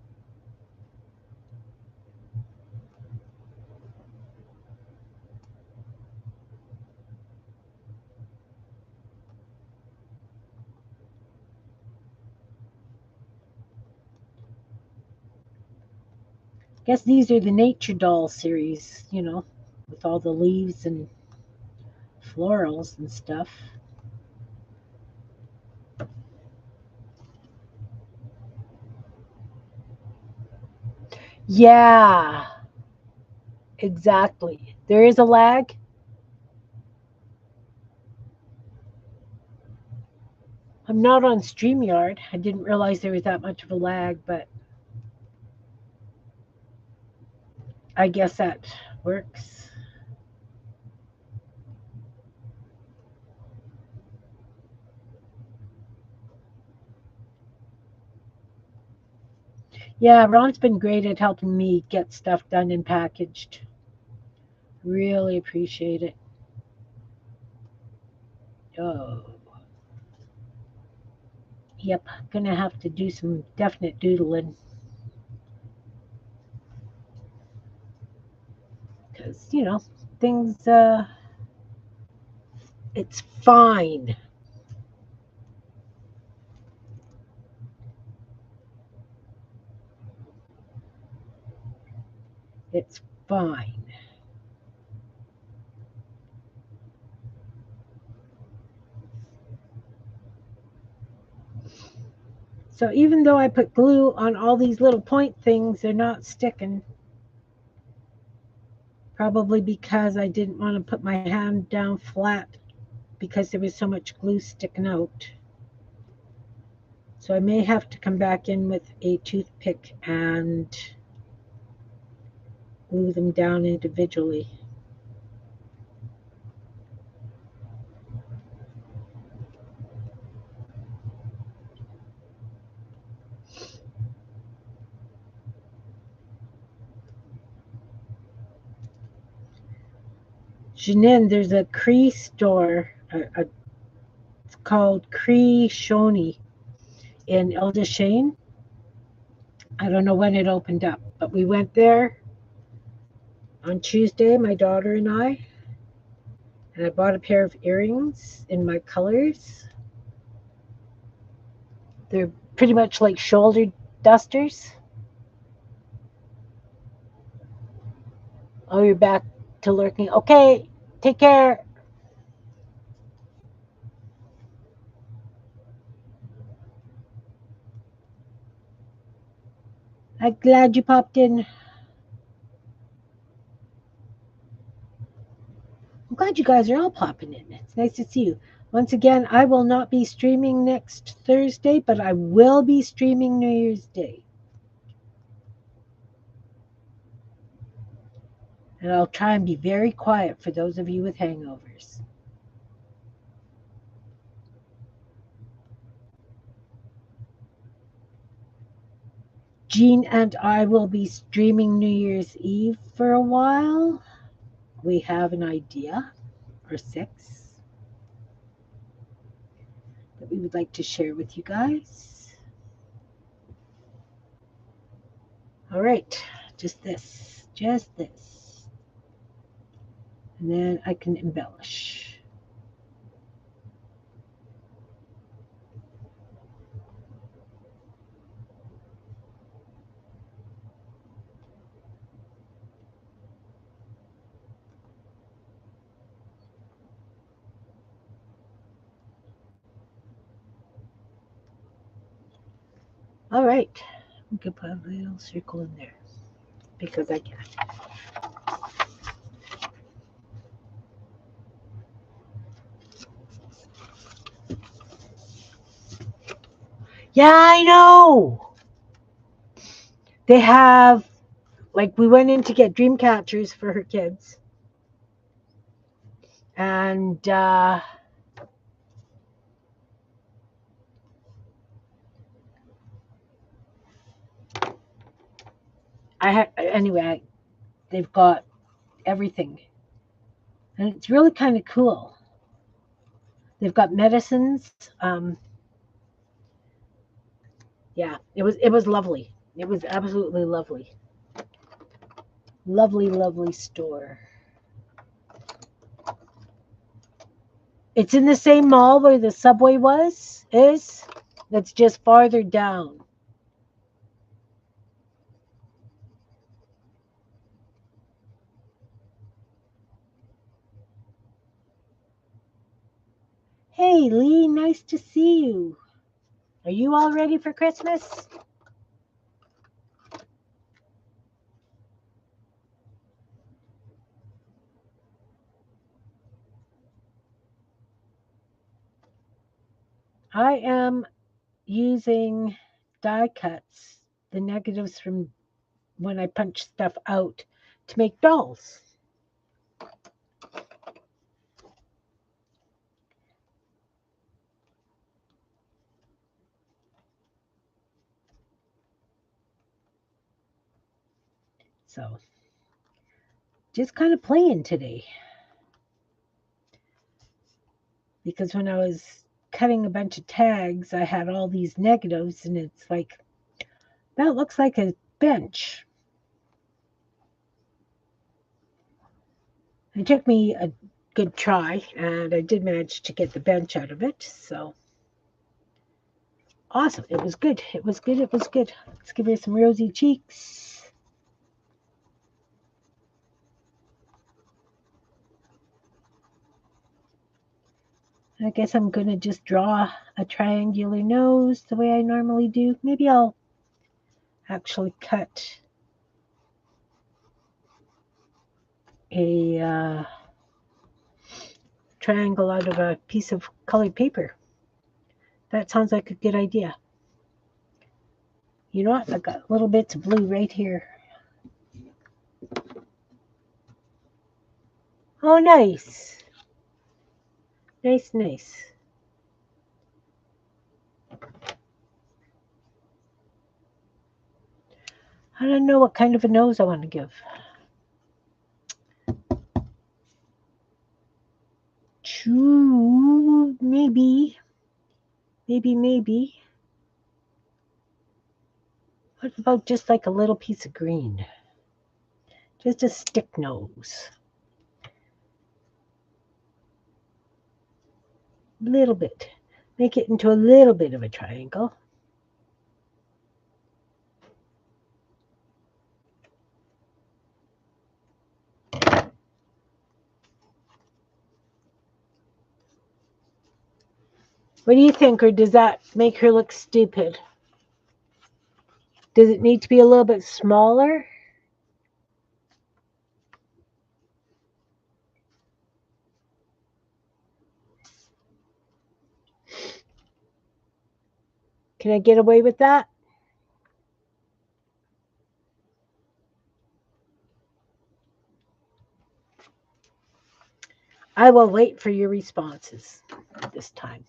Guess these are the Nature Doll series, with all the leaves and florals and stuff. Yeah, exactly. There is a lag. I'm not on StreamYard. I didn't realize there was that much of a lag, but I guess that works. Yeah, Ron's been great at helping me get stuff done and packaged. Really appreciate it. Oh, yep. Gonna have to do some definite doodling because, things, it's fine. It's fine. So even though I put glue on all these little point things, they're not sticking. Probably because I didn't want to put my hand down flat because there was so much glue sticking out. So I may have to come back in with a toothpick and glue them down individually. Janine, there's a Cree store. It's called Cree Shoney in Ildashane. I don't know when it opened up, but we went there on Tuesday, my daughter and I bought a pair of earrings in my colors. They're pretty much like shoulder dusters. Oh, you're back to lurking. Okay, take care. I'm glad you popped in. I'm glad you guys are all popping in. It's nice to see you. Once again, I will not be streaming next Thursday, but I will be streaming New Year's Day. And I'll try and be very quiet for those of you with hangovers. Jean and I will be streaming New Year's Eve for a while. We have an idea, or six, that we would like to share with you guys. All right, just this. And then I can embellish. All right, we can put a little circle in there because I can. Yeah, I know. They have, like, we went in to get dream catchers for her kids. And anyway, they've got everything. And it's really kind of cool. They've got medicines. Yeah, it was lovely. It was absolutely lovely. Lovely, lovely store. It's in the same mall where the subway is. That's just farther down. Hey, Lee, nice to see you. Are you all ready for Christmas? I am using die cuts, the negatives from when I punch stuff out to make dolls. So just kind of playing today because when I was cutting a bunch of tags, I had all these negatives, and it's like, that looks like a bench. It took me a good try, and I did manage to get the bench out of it. So awesome. It was good. It was good. It was good. Let's give her some rosy cheeks. I guess I'm going to just draw a triangular nose the way I normally do. Maybe I'll actually cut a triangle out of a piece of colored paper. That sounds like a good idea. You know what? I've got little bits of blue right here. Oh, nice. Nice, nice. I don't know what kind of a nose I want to give. Maybe. Maybe. What about just like a little piece of green? Just a stick nose. Little bit. Make it into a little bit of a triangle. What do you think, or does that make her look stupid? Does it need to be a little bit smaller? Can I get away with that? I will wait for your responses this time.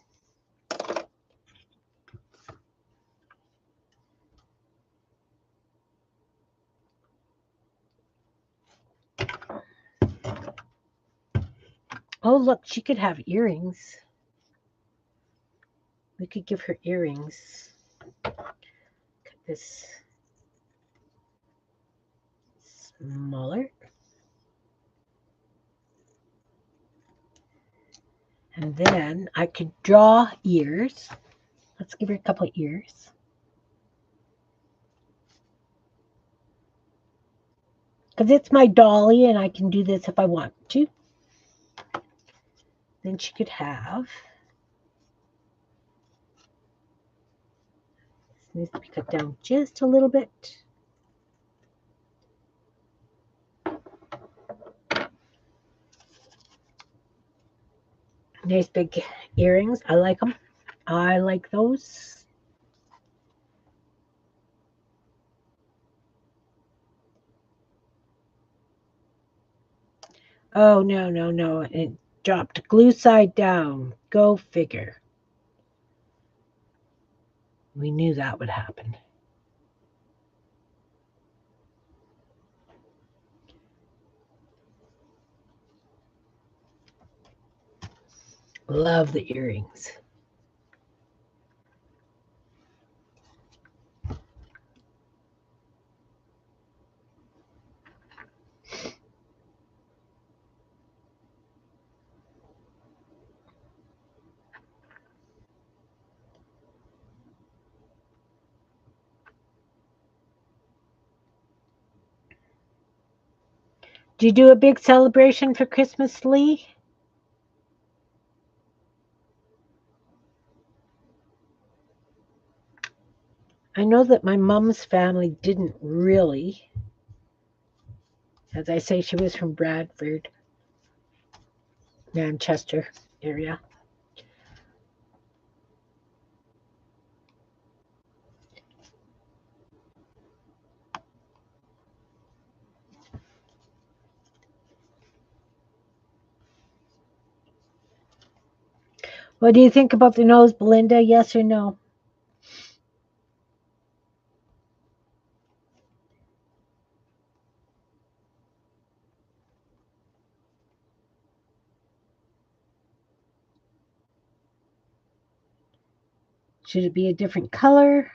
Oh, look, she could have earrings. We could give her earrings. Cut this smaller. And then I could draw ears. Let's give her a couple of ears. Because it's my dolly and I can do this if I want to. Then she could have. This needs to be cut down just a little bit. Nice big earrings. I like them. I like those. Oh, no. It dropped glue side down. Go figure. We knew that would happen. Love the earrings. Do you do a big celebration for Christmas, Lee? I know that my mom's family didn't really. As I say, she was from Bradford, Manchester area. What do you think about the nose, Belinda? Yes or no? Should it be a different color?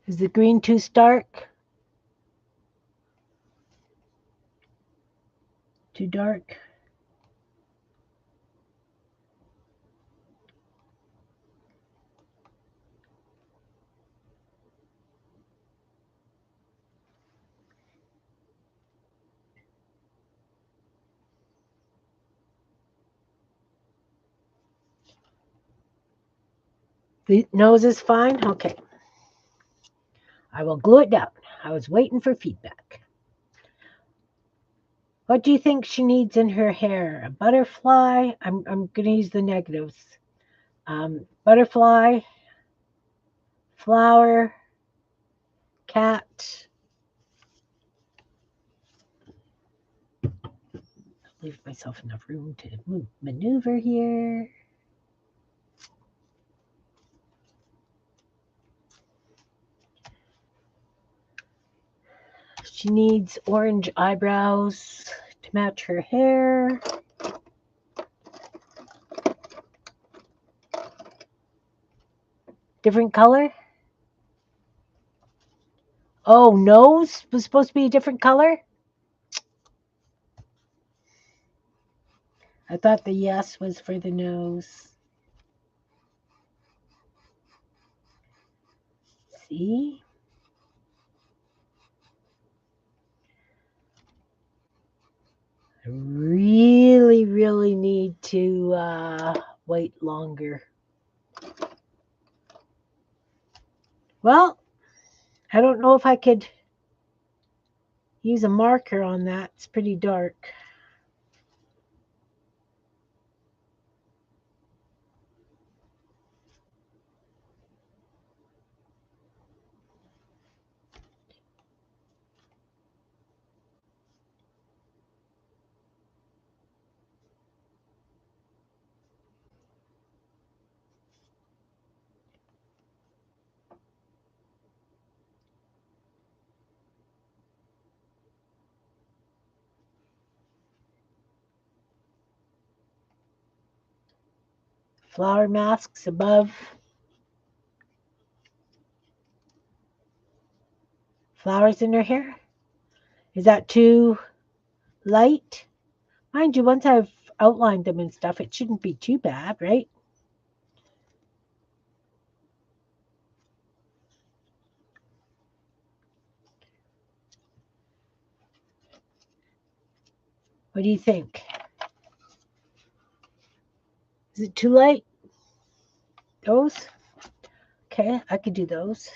Is the green too stark? Too dark? The nose is fine? Okay. I will glue it down. I was waiting for feedback. What do you think she needs in her hair? A butterfly? I'm going to use the negatives. Butterfly, flower, cat. Leave myself enough room to maneuver here. She needs orange eyebrows to match her hair. Different color? Oh, nose was supposed to be a different color? I thought the yes was for the nose. See? I really need to wait longer. Well, I don't know if I could use a marker on that. It's pretty dark. Flower masks above. Flowers in her hair. Is that too light? Mind you, once I've outlined them and stuff, it shouldn't be too bad, right? What do you think? Is it too light? Those? Okay, I could do those.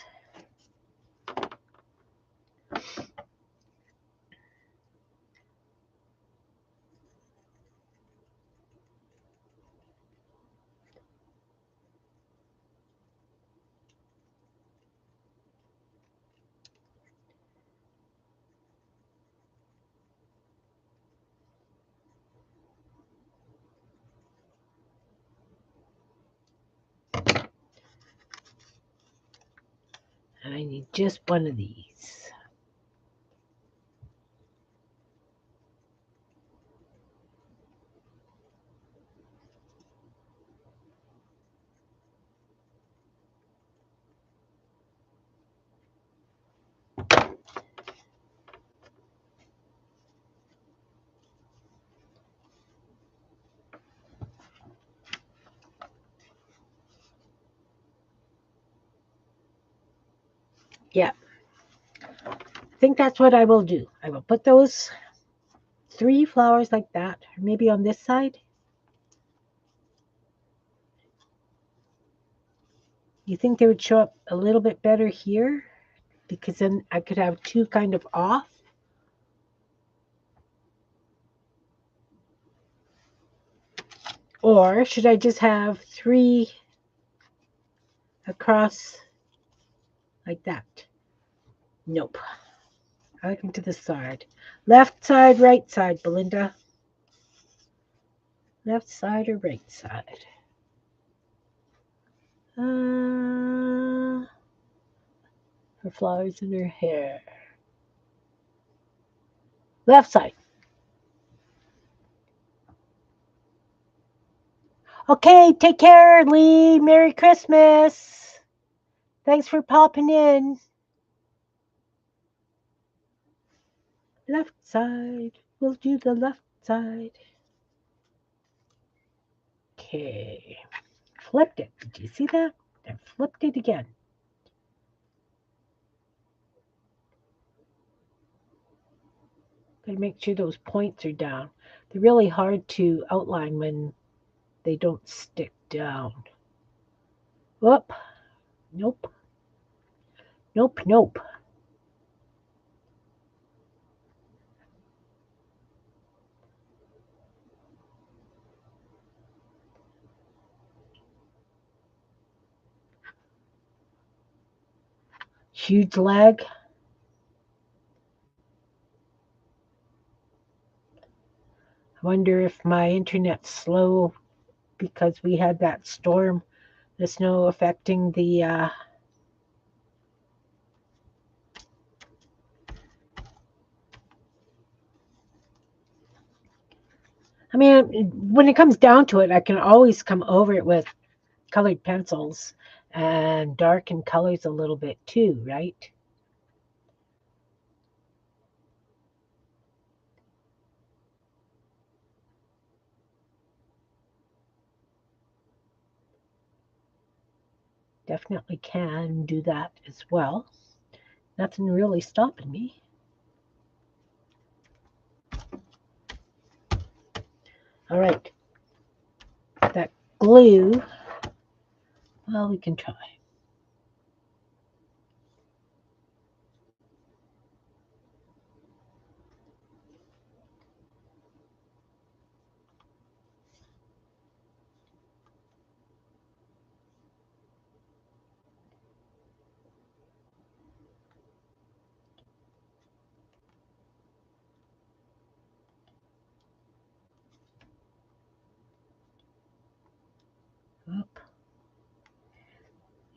And I need just one of these. Yeah, I think that's what I will do. I will put those 3 flowers like that, or maybe on this side. You think they would show up a little bit better here? Because then I could have 2 kind of off. Or should I just have 3 across like that? Nope. I like them to the side. Left side, right side, Belinda. Left side or right side? Her flowers in her hair. Left side. Okay, take care, Lee. Merry Christmas. Thanks for popping in. Left side. We'll do the left side. Okay. Flipped it. Did you see that? I flipped it again. Gotta make sure those points are down. They're really hard to outline when they don't stick down. Whoop. Nope. Nope. Nope. Huge lag. I wonder if my internet's slow because we had that storm, the snow affecting the. I mean, when it comes down to it, I can always come over it with colored pencils and darken colors a little bit too, right? Definitely can do that as well. Nothing really stopping me. All right, that glue, well, we can try. Oop.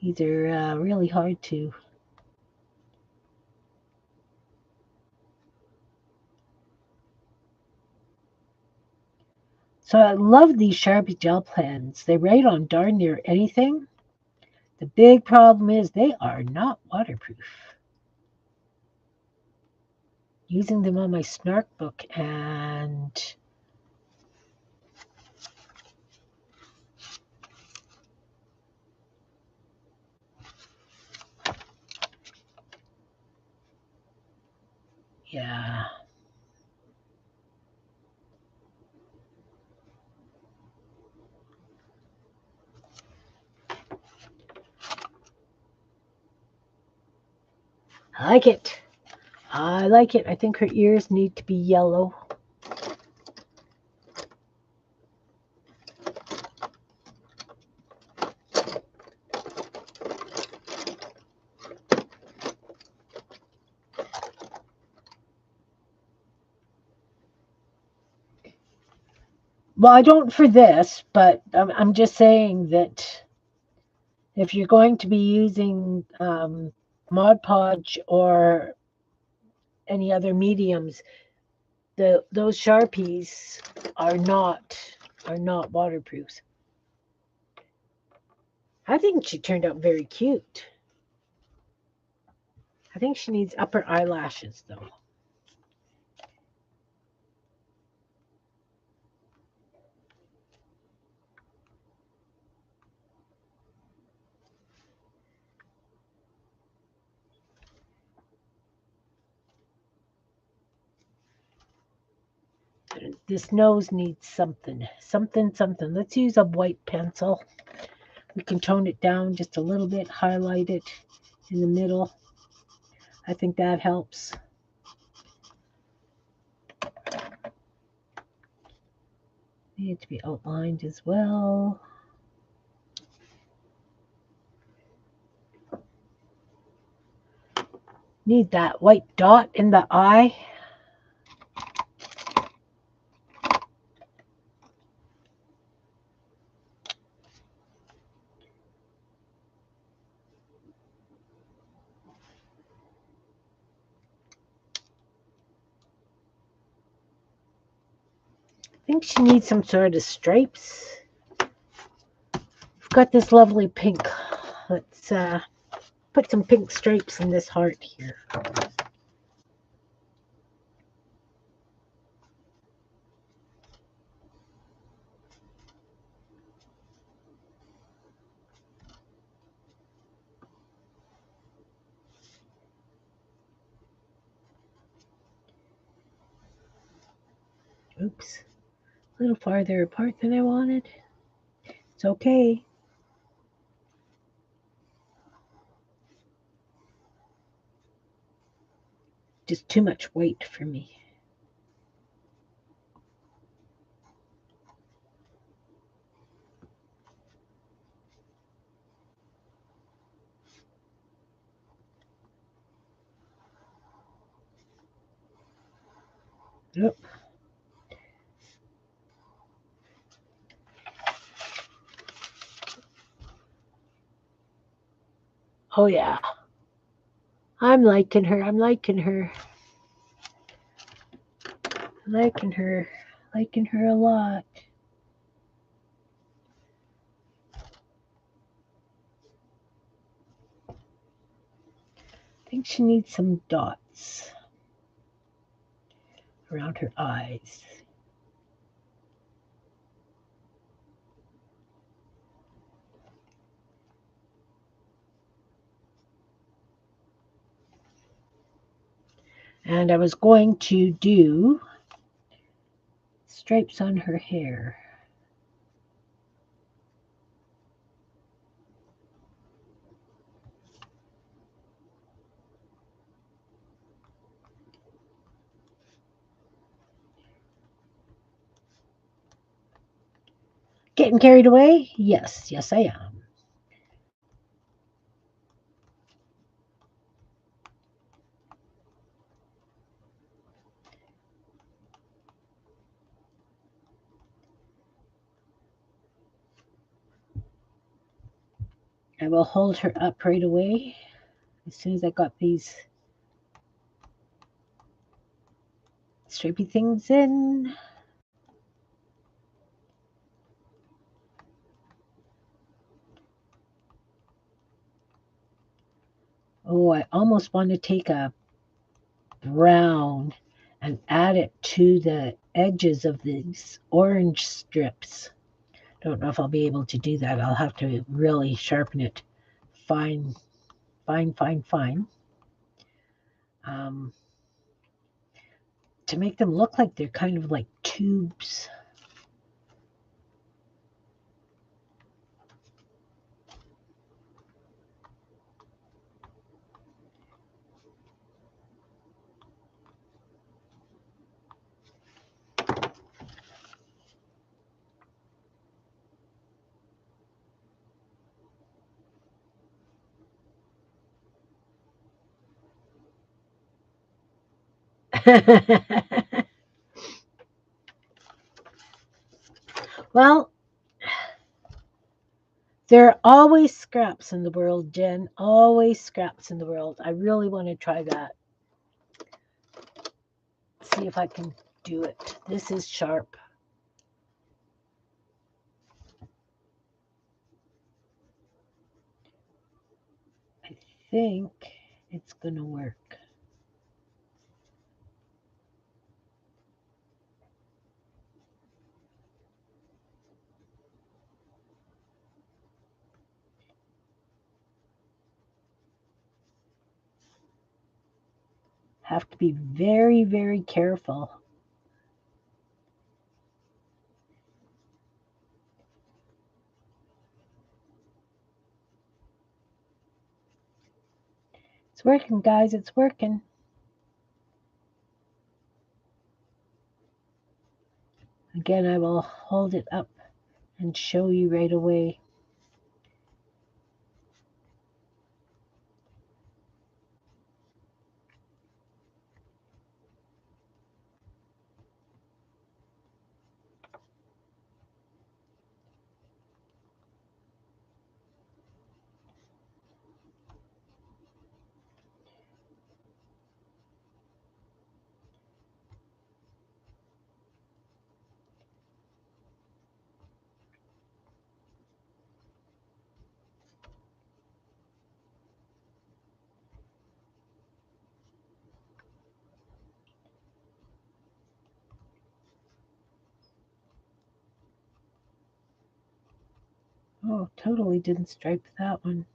These are really hard to. So I love these Sharpie gel pens. They write on darn near anything. The big problem is they are not waterproof. Using them on my Snark book and yeah. I like it. I like it. I think her ears need to be yellow. Well, I don't for this, but I'm just saying that if you're going to be using Mod Podge or any other mediums, those Sharpies are not are not waterproof. I think she turned out very cute. I think she needs upper eyelashes though. This nose needs something, something, something. Let's use a white pencil. We can tone it down just a little bit, highlight it in the middle. I think that helps. Need to be outlined as well. Need that white dot in the eye. think she needs some sort of stripes. We've got this lovely pink. Let's put some pink stripes in this heart here. Oops. A little farther apart than I wanted. It's okay. Just too much weight for me. Yep. Oh yeah. I'm liking her. I'm liking her. Liking her. Liking her a lot. I think she needs some dots around her eyes. And I was going to do stripes on her hair. Getting carried away? Yes, yes, I am. I will hold her up right away as soon as I got these stripey things in. Oh, I almost want to take a brown and add it to the edges of these orange strips. Don't know if I'll be able to do that. I'll have to really sharpen it fine, fine, fine, fine. Um, to make them look like they're kind of like tubes. Well, there are always scraps in the world, Jen. Always scraps in the world. I really want to try that. See if I can do it. This is sharp. I think it's going to work. Have to be very, very careful. It's working, guys. It's working. Again, I will hold it up and show you right away. Oh, totally didn't stripe that one.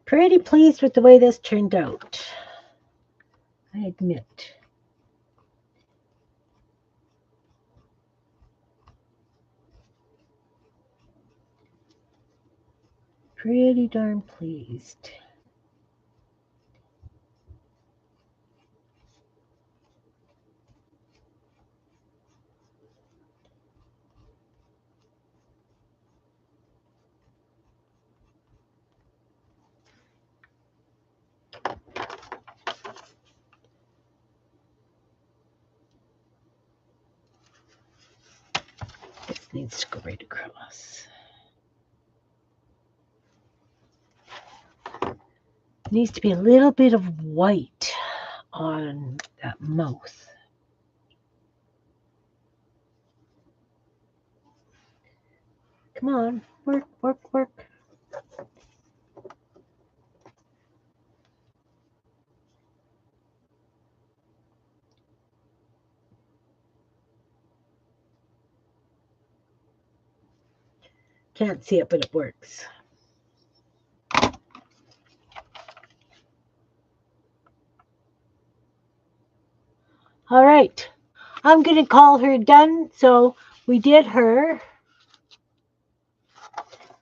Pretty pleased with the way this turned out, I admit. Pretty darn pleased. This needs to go right across. Needs to be a little bit of white on that mouth. Come on, work, work, work. Can't see it, but it works. All right. I'm going to call her done. So we did her.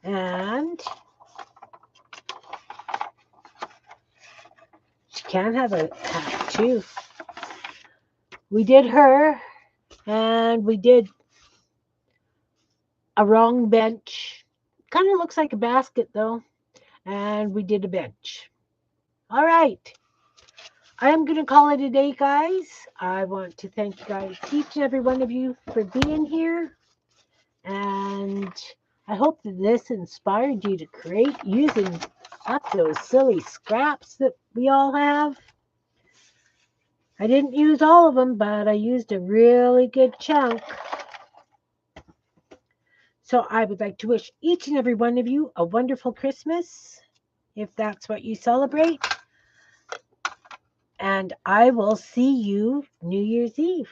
And she can have a hat too. We did her. And we did a wrong bench. Kind of looks like a basket though. And we did a bench. All right. I am going to call it a day, guys. I want to thank you guys, each and every one of you, for being here. And I hope that this inspired you to create using up those silly scraps that we all have. I didn't use all of them, but I used a really good chunk. So I would like to wish each and every one of you a wonderful Christmas, if that's what you celebrate. And I will see you New Year's Eve.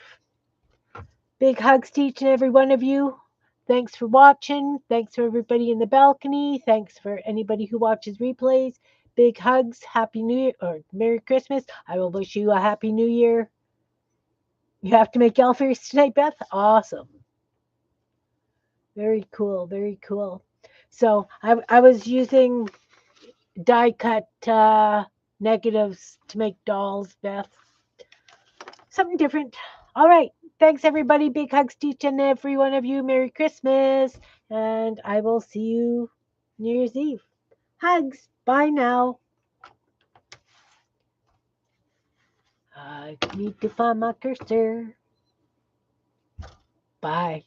Big hugs to each and every one of you. Thanks for watching. Thanks for everybody in the balcony. Thanks for anybody who watches replays. Big hugs. Happy New Year or Merry Christmas. I will wish you a Happy New Year. You have to make elf ears tonight, Beth? Awesome. Very cool. Very cool. So I was using die cut negatives to make dolls, Beth. Something different. All right. Thanks, everybody. Big hugs to each and every one of you. Merry Christmas. And I will see you New Year's Eve. Hugs. Bye now. I need to find my cursor. Bye.